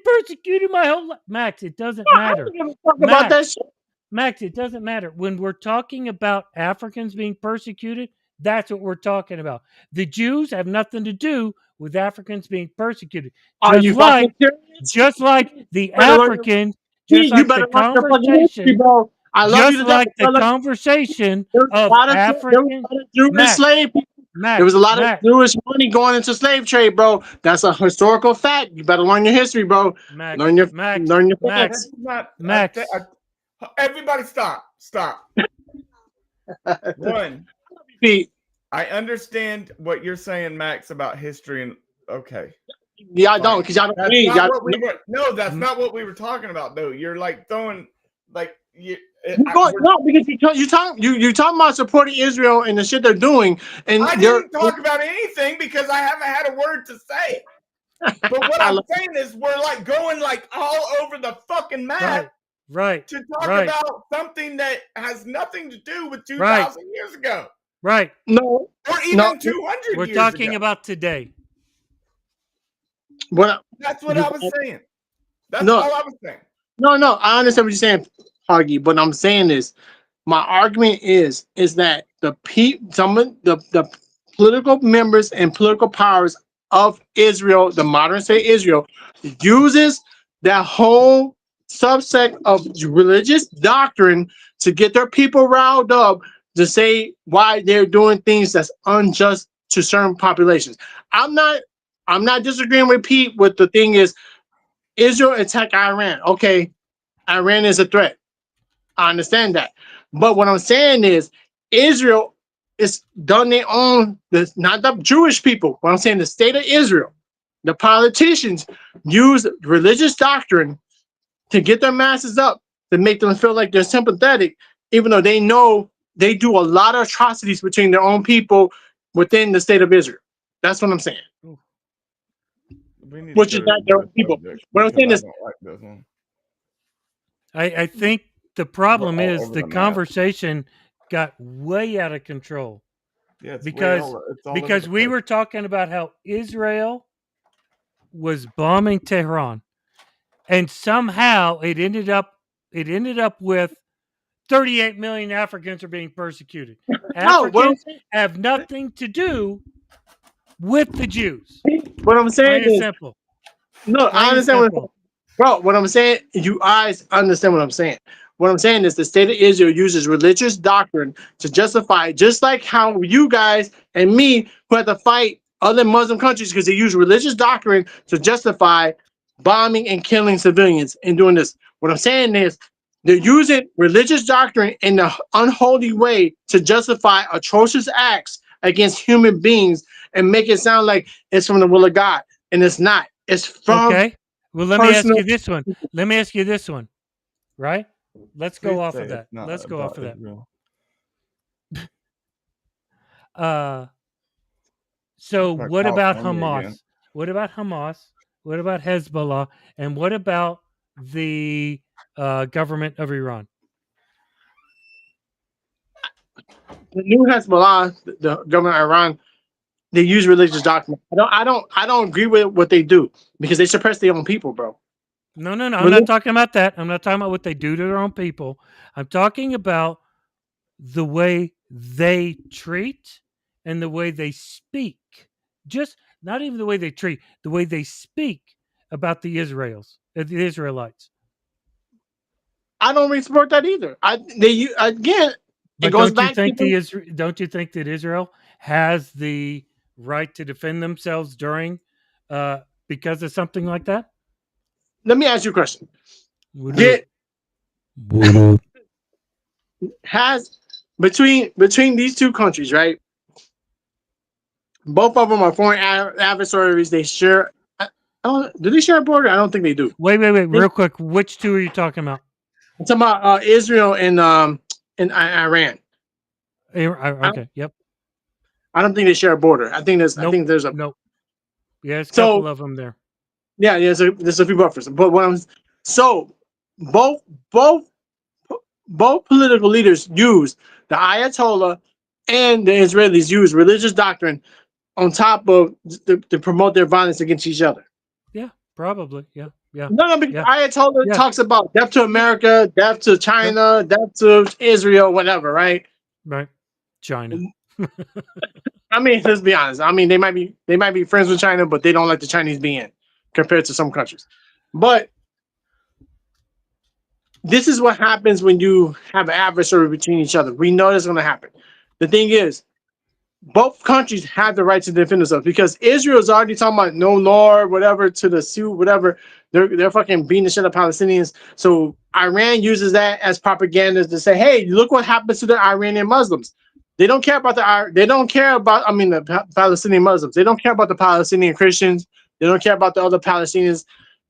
persecuted my whole life. Max, it doesn't matter. I don't give a fuck about that shit. Max, it doesn't matter. When we're talking about Africans being persecuted, that's what we're talking about. The Jews have nothing to do with Africans being persecuted. Are you fucking serious? Just like the better learn Africans, You just like better the learn your fucking history, conversation, bro. I love you just to like death. the brother. conversation There was a of lot of African. Jewish Max, slave people. Max, There was a lot of Max, Jewish money going into slave trade, bro. That's a historical fact. You better learn your history, bro. Max, Learn your Max, facts. That's not, Max. Everybody, stop. One, Pete. I understand what you're saying, Max, about history, and okay. Yeah, I don't, because y'all don't That's read. not Y'all, what we were. No, that's not what we were talking about, though. You're like throwing, like you. no, because you talking about supporting Israel and the shit they're doing, and I didn't talk about anything because I haven't had a word to say. But what I'm saying is, we're like going like all over the fucking map, right, to talk about something that has nothing to do with 2,000 years ago, right. No, or even 200. We're years talking ago. about today. What? That's what You, I was saying. That's no, all I was saying. no. I understand what you're saying, Huggy. But I'm saying is, my argument is that some of the political members and political powers of Israel, the modern state Israel, uses that whole subsect of religious doctrine to get their people riled up to say why they're doing things that's unjust to certain populations. I'm not I'm not disagreeing with Pete with the thing is Israel attacked Iran. Okay, Iran is a threat. I understand that. But what I'm saying is Israel is done their own, not the Jewish people. What I'm saying, the state of Israel, the politicians use religious doctrine to get their masses up, to make them feel like they're sympathetic, even though they know they do a lot of atrocities between their own people within the state of Israel. That's what I'm saying. We need Which to is go not to their this own people. subject What I'm because saying I is, don't like this one. I think the We're problem all is over the the map. conversation got way out of control Yeah, it's because it's all over because the we place. were talking about how Israel was bombing Tehran, and somehow it ended up with 38 million Africans are being persecuted. no, Africans have nothing to do with the Jews. what I'm saying Plain and is, simple. no, I Plain and understand simple. bro. What I'm saying, you guys understand what I'm saying. What I'm saying is the state of Israel uses religious doctrine to justify, just like how you guys and me who had to fight other Muslim countries because they use religious doctrine to justify bombing and killing civilians and doing this. What I'm saying is they're using religious doctrine in an unholy way to justify atrocious acts against human beings and make it sound like it's from the will of God, and it's not. It's from Okay. Well, let me ask personal. you this one. Let me ask you this one. Right? Let's go Please off say of that. it's not Let's go off about of that. Israel. So About what about California Hamas? again. What about Hamas? What about Hezbollah? And what about the government of Iran? The new Hezbollah, the government of Iran, they use religious doctrine. I don't agree with what they do because they suppress their own people, bro. No. I'm not Reli- talking about that. I'm not talking about what they do to their own people. I'm talking about the way they treat and the way they speak. Just not even the way they treat, the way they speak about the the Israelites. I don't really support that either. Again, it But goes don't you back think to don't you think that Israel has the right to defend themselves during because of something like that? let me ask you a question. What up? Did What up? has between these two countries, right? Both of them are foreign adversaries. They share. Do they share a border? I don't think they do. Wait, They- real quick. Which two are you talking about? I'm talking about Israel and Iran. Okay, yep. I don't think they share a border. I Nope, think there's a nope. Yeah, there's a couple so of them there. yeah, there's a few buffers. But what I'm so both both both political leaders use the Ayatollah and the Israelis use religious doctrine on top of to promote their violence against each other. Yeah, probably. Yeah. No, because Yeah. Ayatollah Yeah. talks about death to America, death to Sure. China, death to Israel, whatever, right? Right. China. I mean, let's be honest. I mean, they might be friends with China, but they don't like the Chinese being compared to some countries. But this is what happens when you have an adversary between each other. We know that's going to happen. The thing is, both countries have the right to defend themselves because Israel's already talking about no law, whatever, to the suit, whatever. They're fucking beating the shit out of Palestinians. So Iran uses that as propaganda to say, hey, look what happens to the Iranian Muslims. They don't care about the Palestinian Muslims. They don't care about the Palestinian Christians. They don't care about the other Palestinians,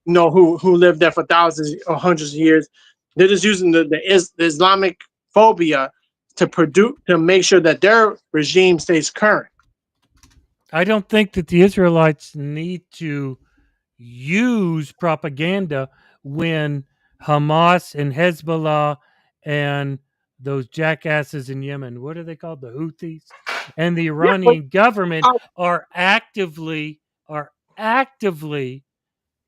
who lived there for thousands or hundreds of years. They're just using the Islamic phobia to make sure that their regime stays current. I don't think that the Israelites need to use propaganda when Hamas and Hezbollah and those jackasses in Yemen, what are they called? The Houthis and the Yeah, but Iranian government uh, are actively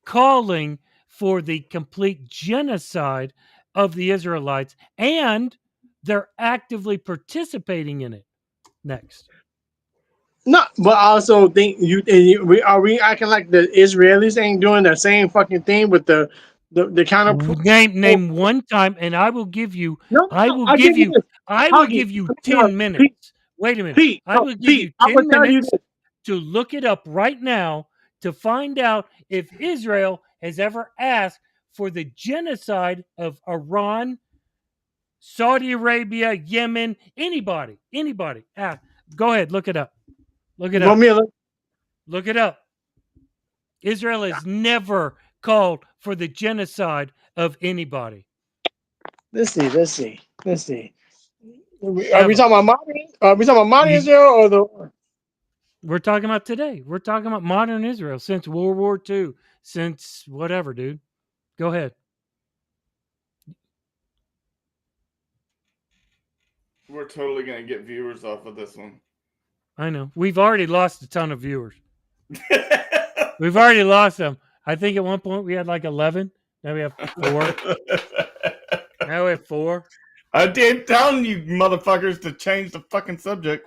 calling for the complete genocide of the Israelites, and they're actively participating in it. Next. No, but I also think are we acting like the Israelis ain't doing the same fucking thing with the counter? Name one time, and I will give you. No, I no, will I'll give give you you. this. I will Huggy, give you Pete, 10 minutes. Wait a minute. Pete, I no, will give you Pete, I 10 will tell you minutes this. to look it up right now to find out if Israel has ever asked for the genocide of Iran, Saudi Arabia, Yemen, anybody. Go ahead, look it up. Look it You want up. me to look? Look it up. Israel has never called for the genocide of anybody. Let's see. Are we Ever. talking about modern? Are we talking about modern You- Israel or the? We're talking about today. We're talking about modern Israel since World War II, since whatever, dude. Go ahead. We're totally gonna get viewers off of this one. I know. We've already lost a ton of viewers. We've already lost them. I think at one point we had like 11. Now we have 4. Now we have 4. I did telling you motherfuckers to change the fucking subject.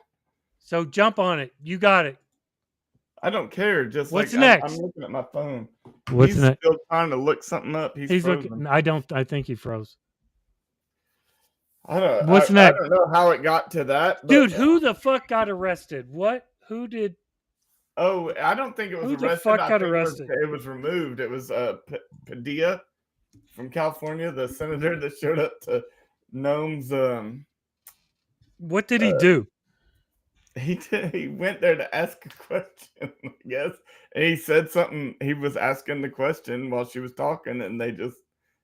So jump on it. You got it. I don't care. Just What's like next? I'm looking at my phone. What's He's next? still trying to look something up. He's frozen. looking. I think he froze. What's next? I don't know how it got to that, but, Dude, who the fuck got arrested? What? Who did? Oh, I don't think it was Who the arrested. fuck I got think arrested? It was removed. It was Padilla from California, the senator that showed up to Noam's. What did he do? He went there to ask a question, I guess. And he said something. He was asking the question while she was talking, and they just.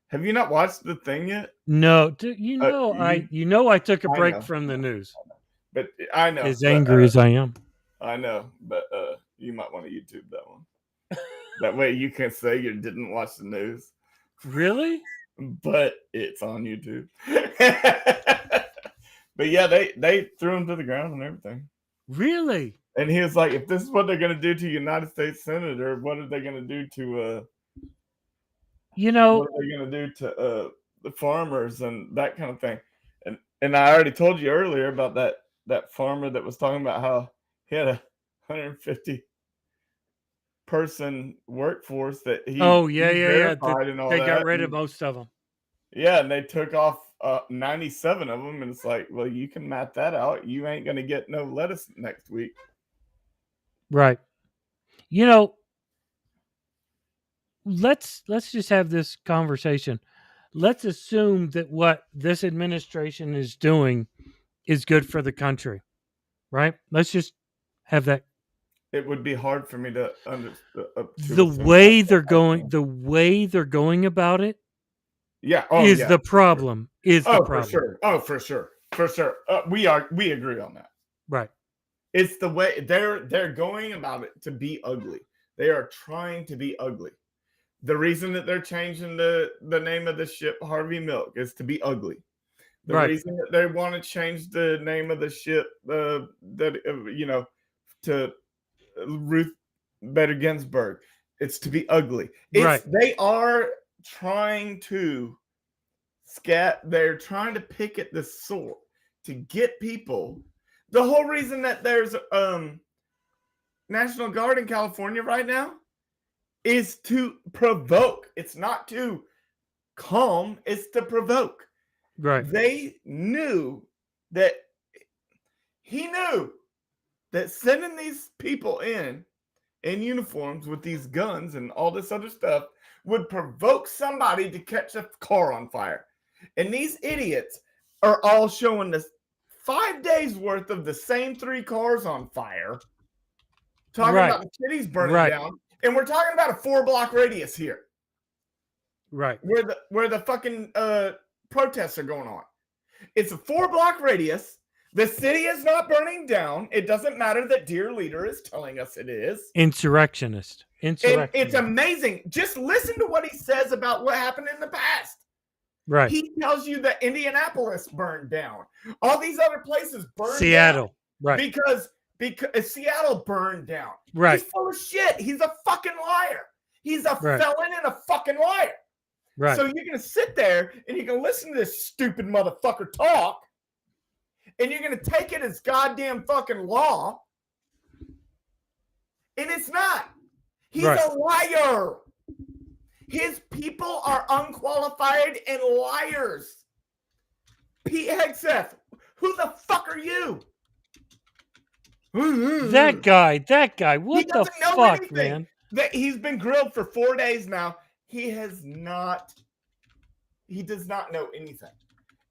Have you not watched the thing yet? No, I took a I break know. from the news. But I know. As angry as I am. I know, but you might want to YouTube that one. That way you can say you didn't watch the news. Really? But it's on YouTube. But yeah, they threw him to the ground and everything. Really? And he was like, if this is what they're going to do to United States Senator, what are they going to do to what are they going to do to the farmers and that kind of thing? And I already told you earlier about that farmer that was talking about how he had a 150 person workforce that he verified and all they that. got rid of most of them. Yeah, and they took off 97 of them, and it's like, well, you can map that out. You ain't gonna get no lettuce next week, right? Let's just have this conversation. Let's assume that what this administration is doing is good for the country, right? Let's just have that. It would be hard for me to understand The way they're going about it. Yeah, is the problem. Is the problem. For sure. Oh, for sure. We agree on that. Right. It's the way they're going about it to be ugly. They are trying to be ugly. The reason that they're changing the name of the ship Harvey Milk is to be ugly. The reason that they want to change the name of the ship to Ruth Bader Ginsburg, it's to be ugly. They are trying to they're trying to pick at the sword to get people. The whole reason that there's National Guard in California right now is to provoke. It's not to calm, it's to provoke. Right. He knew that sending these people in uniforms with these guns and all this other stuff would provoke somebody to catch a car on fire. And these idiots are all showing us 5 days worth of the same 3 cars on fire. Talking about the cities burning down. And we're talking about a 4-block radius here. Right. Where the fucking protests are going on. It's a 4-block radius. The city is not burning down. It doesn't matter that Dear Leader is telling us it is. Insurrectionist. And it's amazing. Just listen to what he says about what happened in the past. Right. He tells you that Indianapolis burned down. All these other places burned down. Seattle. Right. Because Seattle burned down. Right. He's full of shit. He's a fucking liar. He's a Right. felon and a fucking liar. Right. So you're gonna sit there and you're gonna listen to this stupid motherfucker talk, and you're gonna take it as goddamn fucking law, and it's not. He's Right. a liar. His people are unqualified and liars. Pete Hegseth, who the fuck are you? That guy. What the doesn't know fuck, anything. man? That he's been grilled for 4 days now. He does not know anything.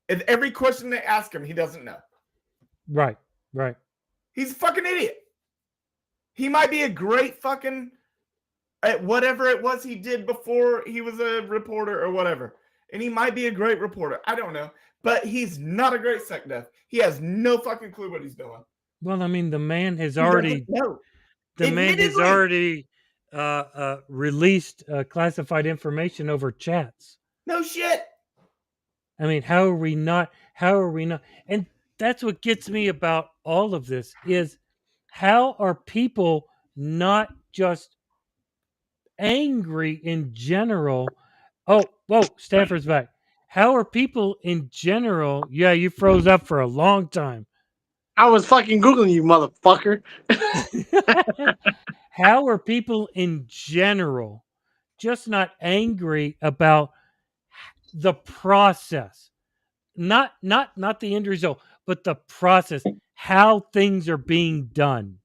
And every question they ask him, he doesn't know. Right. Right. He's a fucking idiot. He might be a great fucking at whatever it was he did before he was a reporter or whatever. And he might be a great reporter. I don't know. But he's not a great SecDef. He has no fucking clue what he's doing. Well, I mean, the man has He already doesn't know. the man has Admittedly. already released classified information over chats. No shit. I mean, how are we not? And that's what gets me about all of this is how are people not just angry in general? Oh, whoa, Stanford's back. How are people in general? Yeah, you froze up for a long time. I was fucking Googling you, motherfucker. How are people in general just not angry about the process? Not the end result, but the process, how things are being done,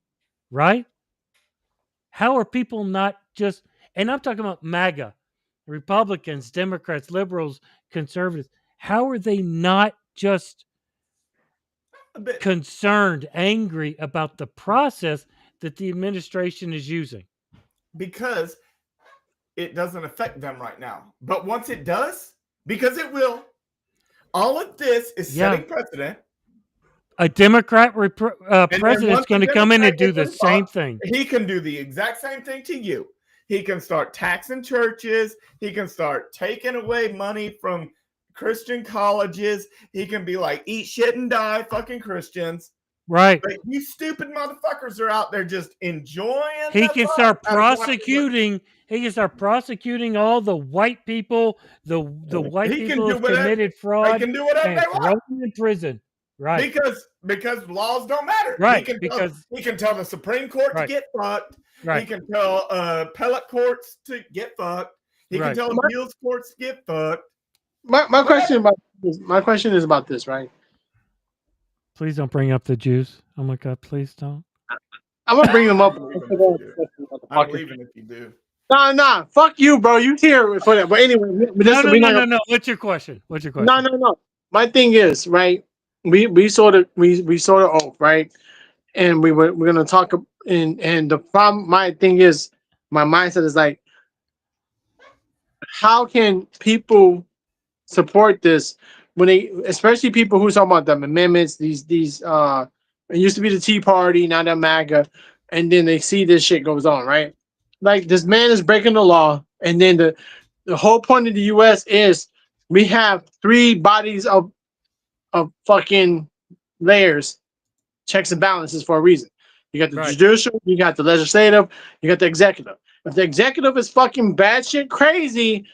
right? How are people not just, and I'm talking about MAGA, Republicans, Democrats, liberals, conservatives, how are they not just But concerned, angry about the process that the administration is using? because it doesn't affect them right now. But once it does, because it will, all of this is setting precedent. A Democrat then president's once going the to come in and Democrat do the gets in same power, thing. He can do the exact same thing to you. He can start taxing churches. He can start taking away money from Christian colleges. He can be like, eat shit and die, fucking Christians. Right. But you stupid motherfuckers are out there just enjoying. He can start prosecuting. He can start prosecuting all the white people. The white He can people do have whatever- committed They fraud can do whatever and they throw want. them in prison. Right. Because laws don't matter. Right, He can tell the Supreme Court Right. to get fucked. He Right. can tell appellate courts to get fucked. He Right. can tell appeals courts to get fucked. My question is about this, right? Please don't bring up the Jews. Oh my God! Please don't. I'm gonna bring them up. I'm leaving if you do. Nah, fuck you, bro. You here for that? But anyway, No. What's your question? No. My thing is, right? We sort of off, right? And we're gonna talk, and the problem. My thing is, my mindset is like, how can people support this when they, especially people who talk about the amendments, these it used to be the Tea Party, now they're MAGA, and then they see this shit goes on, right? Like this man is breaking the law, and then the whole point of the US is we have three bodies of fucking layers, checks and balances for a reason. You got the Right. judicial, you got the legislative, you got the executive. If the executive is fucking batshit crazy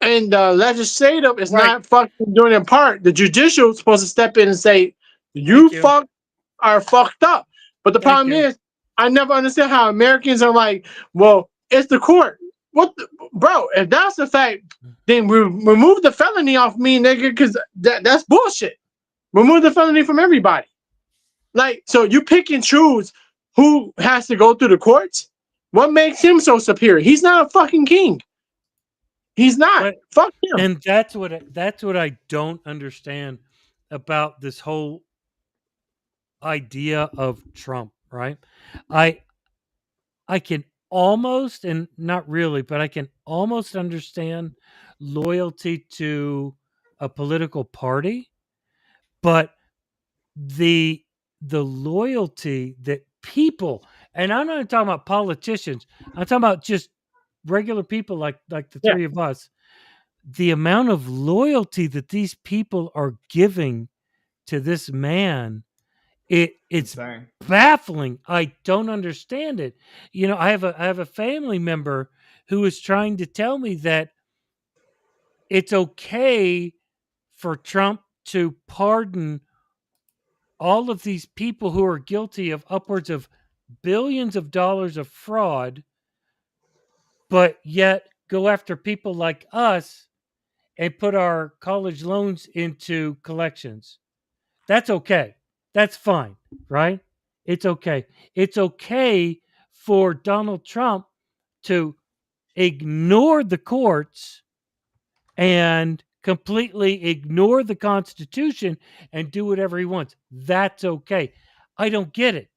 and the legislative is Right. not fucking doing their part, the judicial is supposed to step in and say, you you. are fucked up. But the Thank problem you. is, I never understand how Americans are like, well, it's the court. Bro, if that's the fact, then we remove the felony off me, nigga, because that's bullshit. Remove the felony from everybody. Like, so you pick and choose who has to go through the courts? What makes him so superior? He's not a fucking king. He's not. But- Fuck him. And that's what I don't understand about this whole idea of Trump, right? I can almost, and not really, but I can almost understand loyalty to a political party, but the loyalty that people, and I'm not talking about politicians, I'm talking about just regular people like the Yeah. three of us, the amount of loyalty that these people are giving to this man, it's Insane. baffling. I don't understand it. You know, I have a family member who is trying to tell me that it's okay for Trump to pardon all of these people who are guilty of upwards of billions of dollars of fraud, but yet go after people like us and put our college loans into collections. That's okay. That's fine, right? It's okay. It's okay for Donald Trump to ignore the courts and completely ignore the Constitution and do whatever he wants. That's okay. I don't get it.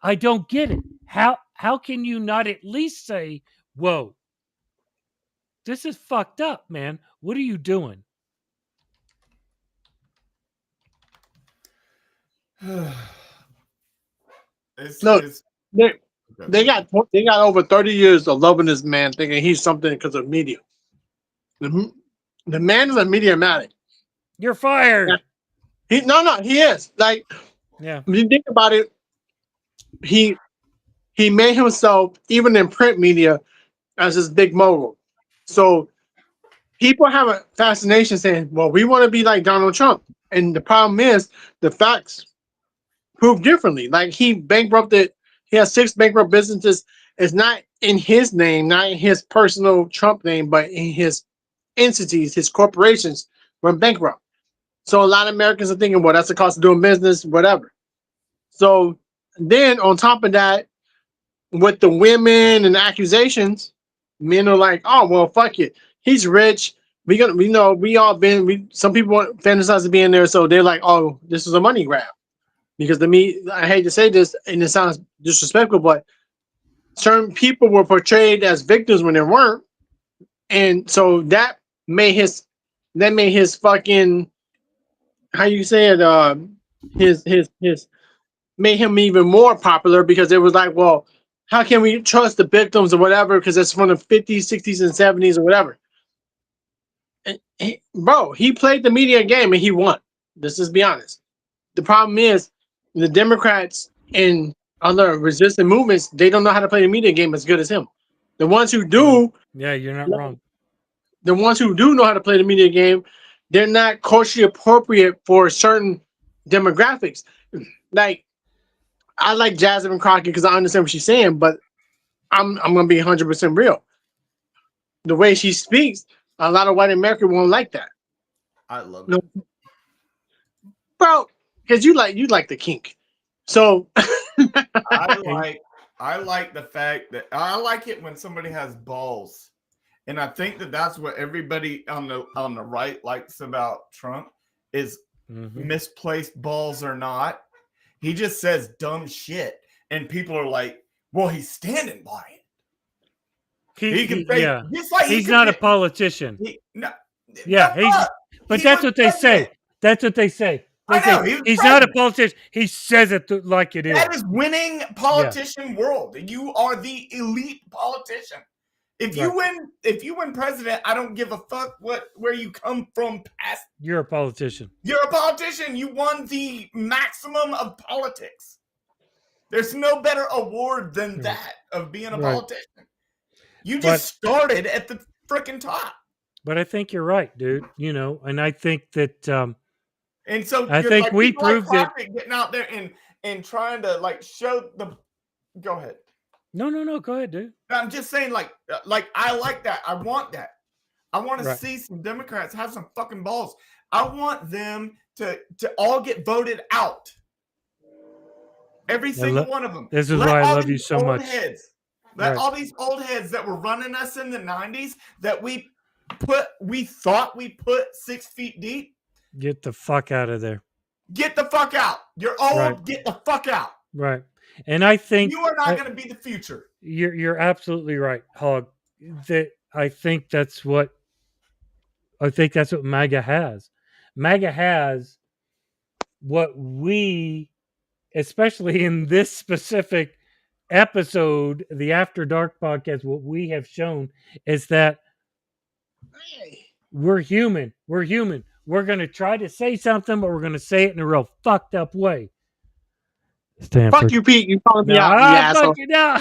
I don't get it. How can you not at least say, "Whoa, this is fucked up, man. What are you doing?" No, it's they, they got over 30 years of loving this man, thinking he's something because of media. The man is a media matic. You're fired. He is. Like, Yeah. when you think about it, he made himself, even in print media, as this big mogul. So people have a fascination saying, well, we want to be like Donald Trump. And the problem is the facts prove differently. Like, he bankrupted, he has 6 bankrupt businesses. It's not in his name, not in his personal Trump name, but in his entities, his corporations went bankrupt. So a lot of Americans are thinking, well, that's the cost of doing business, whatever. So then on top of that, with the women and the accusations, men are like, oh, well, fuck it. He's rich. We some people want fantasize of being there. So they're like, oh, this is a money grab. Because to me, I hate to say this and it sounds disrespectful, but certain people were portrayed as victims when they weren't. And so that made his fucking, how you say it, his made him even more popular, because it was like, well, how can we trust the victims or whatever, because it's from the 50s, 60s, and 70s or whatever. And he played the media game and he won. Let's just be honest. The problem is the Democrats and other resistant movements, they don't know how to play the media game as good as him. The ones who do, Yeah, you're not wrong. the ones who do know how to play the media game, they're not culturally appropriate for certain demographics. Like, I like Jasmine Crockett because I understand what she's saying, but I'm gonna be 100% real. The way she speaks, a lot of white Americans won't like that. I love No, it. bro, because you like the kink. So I like the fact that I like it when somebody has balls, and I think that that's what everybody on the right likes about Trump is misplaced balls or not. He just says dumb shit, and people are like, "Well, he's standing by it." He can say, yeah. just like He's not a politician. Yeah, but that's what they say. That's what they say. They I know, say he's not a politician. He says it like it is. That is winning politician world. You are the elite politician. If you win president, I don't give a fuck where you come from past. You're a politician. You're a politician. You won the maximum of politics. There's no better award than that of being a politician. You just started at the freaking top. But I think you're right, dude. And I think that and so I think we proved it. Getting out there and trying to show the. Go ahead. No. Go ahead, dude. I'm just saying, like I like that. I want that. I want to see some Democrats have some fucking balls. I want them to all get voted out. Every single one of them. This is why I love you so much. Let all these old heads that were running us in the 90s that we thought we put 6 feet deep. Get the fuck out of there. Get the fuck out. You're old. Right. Get the fuck out. Right. And I think you are not going to be the future. You're absolutely right, Hog. I think that's what MAGA has. MAGA has what we, especially in this specific episode, the After Dark podcast, what we have shown is that we're human. We're human. We're going to try to say something, but we're going to say it in a real fucked up way. Stanford. Fuck you, Pete. You calling me No, out, you asshole. fuck you, no.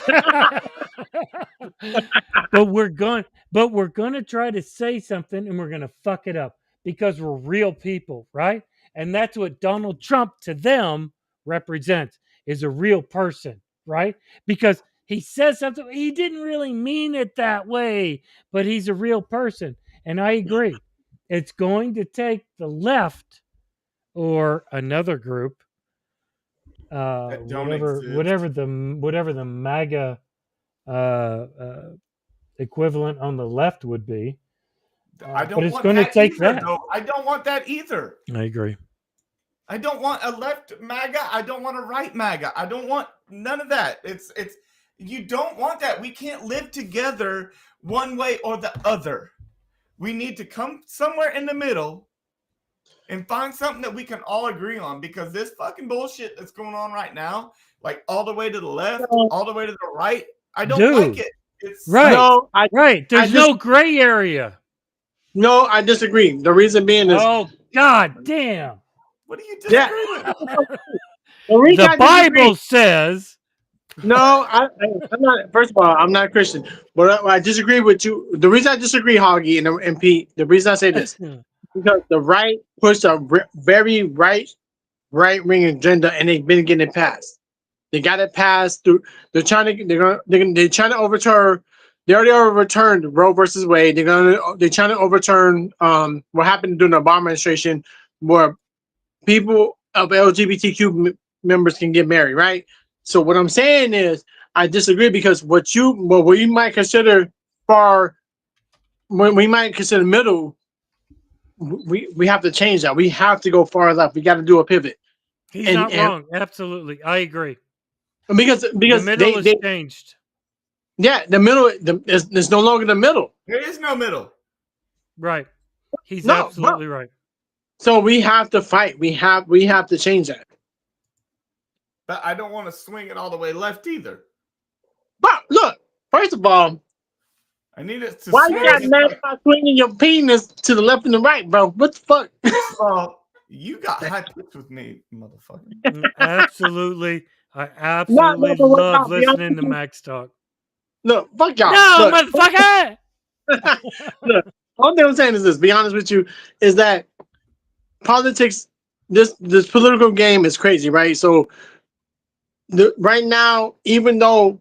but we're going to try to say something and we're going to fuck it up because we're real people, right? And that's what Donald Trump to them represents, is a real person, right? Because he says something, he didn't really mean it that way, but he's a real person. And I agree. It's going to take the left or another group, That don't whatever the MAGA equivalent on the left would be. I But don't it's want going to that take either, that. though. I don't want that either. I agree. I don't want a left MAGA. I don't want a right MAGA. I don't want none of that. It's you don't want that. We can't live together one way or the other. We need to come somewhere in the middle and find something that we can all agree on, because this fucking bullshit that's going on right now, like all the way to the left, all the way to the right, I don't like it. It's Right. No, Right. There's no gray area. No, I disagree. The reason being is Oh, God damn. What do you disagree with? the reason The I disagree- Bible says. No, I'm not. First of all, I'm not a Christian, but I disagree with you. The reason I disagree, Hoggy and Pete, the reason I say this, because the right pushed a very right wing agenda, and they've been getting it passed. They got it passed through. They're trying to overturn. They already overturned Roe versus Wade. They're trying to overturn what happened during the Obama administration, where people of LGBTQ members can get married, right? So what I'm saying is, I disagree, because what we might consider far, when we might consider middle, we have to change that. We have to go far left. We got to do a pivot. He's not wrong. Absolutely, I agree. Because the middle has changed. Yeah, the middle is no longer the middle. There is no middle. Right. He's absolutely right. So we have to fight. We have to change that. But I don't want to swing it all the way left either. But look, first of all, I need it to. Why you got mad about swinging your penis to the left and the right, bro? What the fuck? You got high pitched with me, motherfucker. Absolutely. I absolutely love listening to Max talk. Look, fuck y'all. No, motherfucker! Look, all thing I'm saying is this, be honest with you, is that politics, this political game is crazy, right? So right now, even though,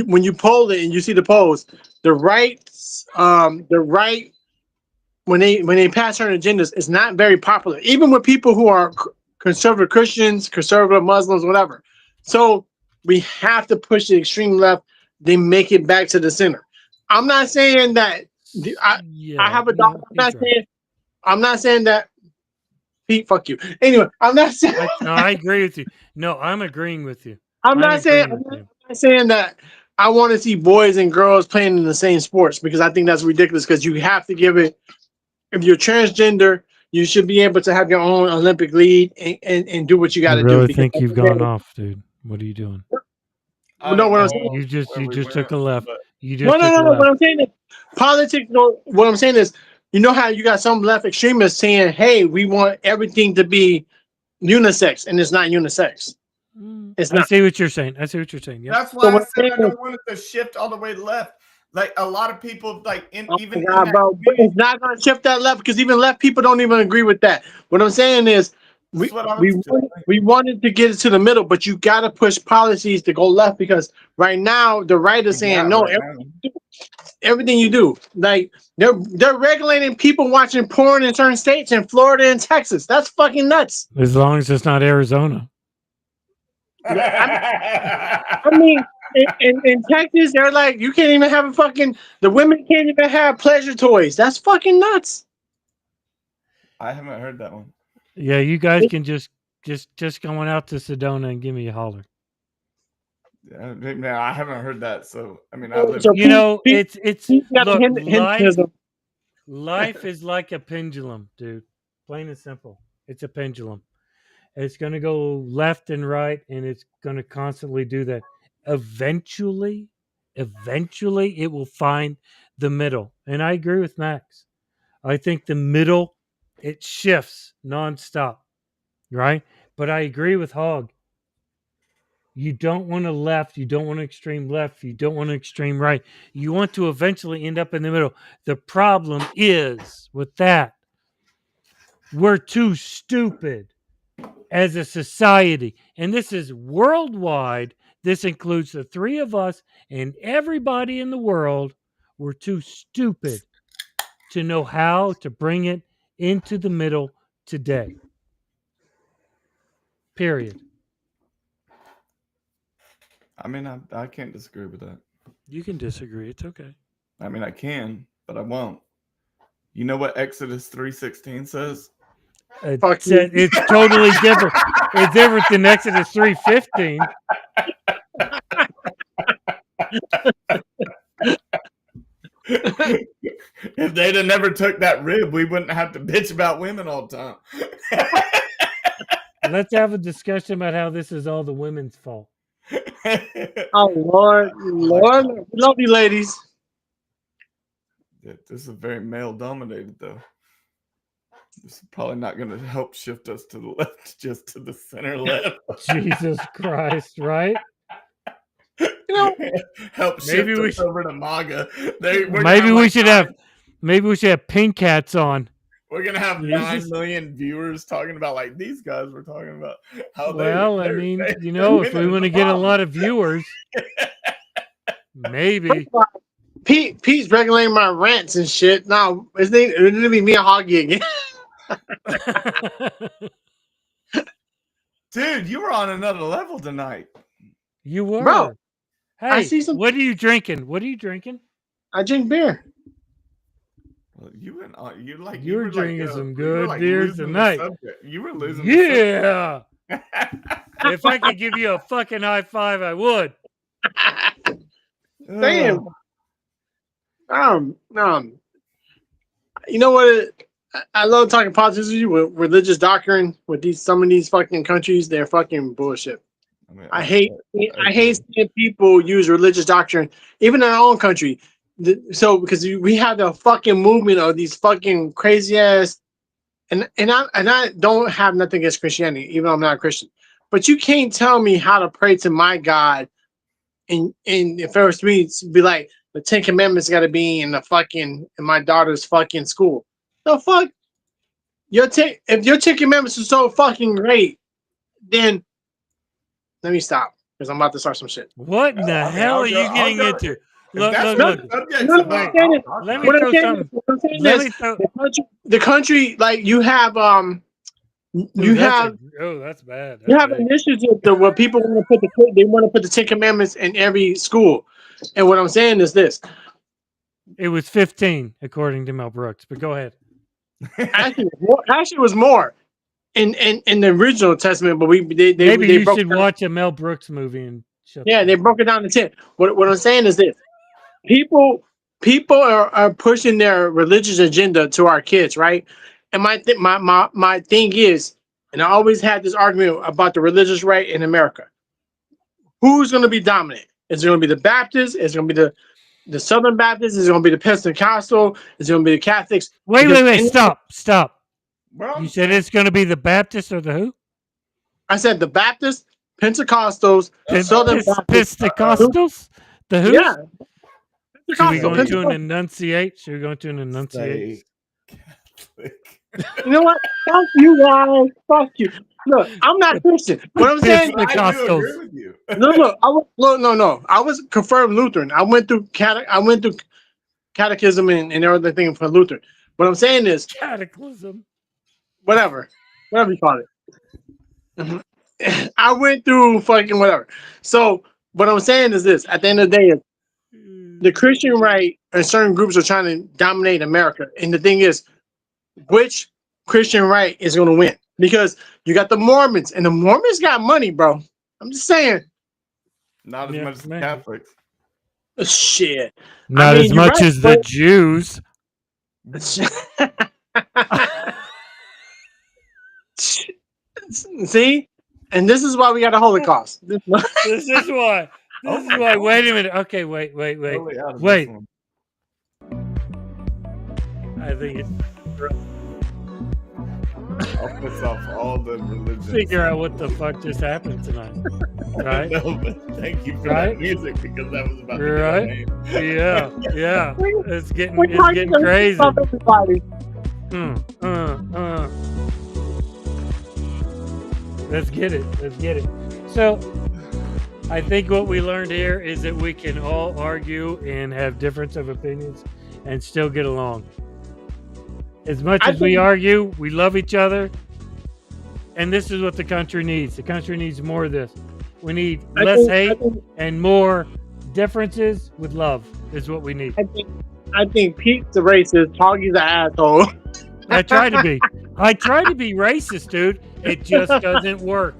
when you poll it and you see the polls, the right, when they pass certain agendas, it's not very popular, even with people who are conservative Christians, conservative Muslims, whatever. So we have to push the extreme left. They make it back to the center. I'm not saying that I have a dog. I'm not saying that. Pete, fuck you. Anyway, I'm not saying. No, I agree with you. No, I'm agreeing with you. I'm not saying that I want to see boys and girls playing in the same sports, because I think that's ridiculous. Because you have to give it. If you're transgender, you should be able to have your own Olympic league and do what you got to do. I really think you've gone off, dude. What are you doing? No, what I'm saying, you just took a left. You just no. What I'm saying is politics. What I'm saying is, you know how you got some left extremists saying, "Hey, we want everything to be unisex," and it's not unisex. It's not. I see what you're saying. Yeah. That's why I said I don't want it to shift all the way left. Like a lot of people, like even bro, it's not going to shift that left, because even left people don't even agree with that. What I'm saying is, we wanted to get it to the middle, but you got to push policies to go left, because right now the right is saying no. Everything you do, like they're regulating people watching porn in certain states in Florida and Texas. That's fucking nuts. As long as it's not Arizona. I mean, in Texas, they're like, you can't even have the women can't even have pleasure toys. That's fucking nuts. I haven't heard that one. Yeah, you guys can just going out to Sedona and give me a holler. Yeah, I haven't heard that. So I mean, life is like a pendulum, dude. Plain and simple. It's a pendulum. It's going to go left and right, and it's going to constantly do that. Eventually, it will find the middle. And I agree with Max. I think the middle, it shifts nonstop, right? But I agree with Hogg. You don't want a left. You don't want an extreme left. You don't want an extreme right. You want to eventually end up in the middle. The problem is with that, we're too stupid as a society. And this is worldwide. This includes the three of us and everybody in the world. We're too stupid to know how to bring it into the middle today. Period. I mean, I can't disagree with that. You can disagree. It's okay. I mean, I can, but I won't. You know what Exodus 3:16 says? Fuck you. It's totally different. It's different than Exodus 3:15. If they'd have never took that rib, we wouldn't have to bitch about women all the time. Let's have a discussion about how this is all the women's fault. Oh Lord, love you, ladies. This is very male dominated, though. This is probably not going to help shift us to the left, just to the center left. Jesus Christ, right? You know, Help Maybe shift we us should- over to MAGA. Maybe we should have pink hats on. We're gonna have Jesus. 9 million viewers talking about like these guys were talking about how Well, I mean, you know, if we want to get a lot of viewers, maybe. Pete's regulating my rants and shit. No, it's gonna be me and Hoggy again. Dude, you were on another level tonight. You were. Bro, Hey, I see some- what are you drinking? What are you drinking? I drink beer. Well, you went on. You like You were were drinking like, some you good were, like, beers losing the tonight. subject. You were losing. the Yeah. subject. If I could give you a fucking high five, I would. Damn. You know what? I love talking politics with you with religious doctrine with some of these fucking countries. They're fucking bullshit. mean, I hate seeing people use religious doctrine, even in our own country. So because we have the fucking movement of these fucking crazy ass, and I don't have nothing against Christianity, even though I'm not a Christian. But you can't tell me how to pray to my God, and if it was me, to be like the 10 Commandments got to be in my daughter's fucking school. The fuck, if your 10 Commandments are so fucking great, then let me stop because I'm about to start some shit. What in the hell are you getting into? Look. Let Let me throw something. Let me throw. The country, like you have, That's bad. you have initiatives where people want to put the 10 Commandments in every school, and what I'm saying is this: It was 15 according to Mel Brooks. But go ahead. actually, it was more in the original Testament, but Maybe they you broke should down. watch a Mel Brooks movie and shut. Yeah, they broke it down to 10. What I'm saying is this: people are pushing their religious agenda to our kids, right? And my thing is, and I always had this argument about the religious right in America. Who's going to be dominant? Is it going to be the Baptists? Is it going to be the Southern Baptists? Is it going to be the Pentecostal? Is it going to be the Catholics? Wait! Stop! Bro, You said it's going to be the Baptists or the who? I said the Baptists, Pentecostals, Southern Baptists. Pentecostals? The who? Yeah. Should we go into Pentecostal. an enunciate? Should we go into an enunciate? Stay Catholic. You know what? Fuck you guys. Fuck you. Look, I'm not Christian. What I'm saying, I do Pentecostals. agree with you. no. I was confirmed Lutheran. I went through catechism and everything for Lutheran. What I'm saying is, Cataclysm. whatever you call it. I went through fucking whatever. So what I'm saying is this: at the end of the day, the Christian right and certain groups are trying to dominate America. And the thing is, which Christian right is going to win? Because you got the Mormons, and the Mormons got money, bro. I'm just saying. Not as Yeah, much as man. Catholics. Shit. Not mean, as you're much right, as the but- Jews. See? And this is why we got a Holocaust. This is why. This is why. Wait a minute. Okay, wait. Totally out of Wait. this one. I think it's. I'll piss off all the religions. Figure out what the fuck just happened tonight. Right? No, but thank you for Right? that music because that was about to Right? be my name. Yeah. It's getting We're getting talking crazy. about everybody. Let's get it. So, I think what we learned here is that we can all argue and have difference of opinions and still get along. As much I as we think- argue, we love each other. And this is what the country needs. The country needs more of this. We need less hate and more differences with love is what we need. I think Pete's a racist, Hoggy's an asshole. I try to be. I try to be racist, dude. It just doesn't work.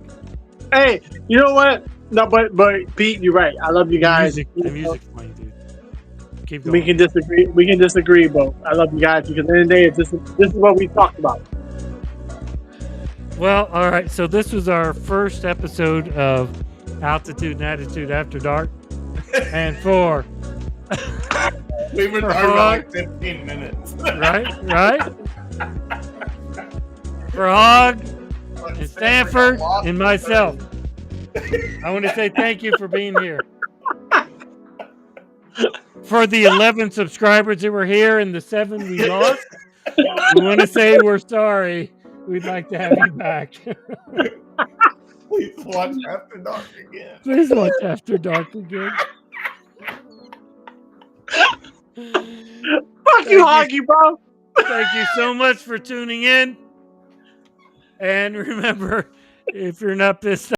Hey, you know what? No, but Pete, you're right. I love you guys. The music's playing, dude. Keep going. We can disagree. We can disagree, but I love you guys because at the end of the day, this is what we talked about. Well, all right. So this was our first episode of Altitude and Attitude After Dark, and for We were talking about like 15 minutes. right, for Hog and Stanford and myself, I want to say thank you for being here. For the 11 subscribers that were here and the 7 we lost, we want to say we're sorry. We'd like to have you back. Please watch After Dark again. Please watch After Dark again. Fuck you, Hoggy, bro. Thank you so much for tuning in. And remember, if you're not pissed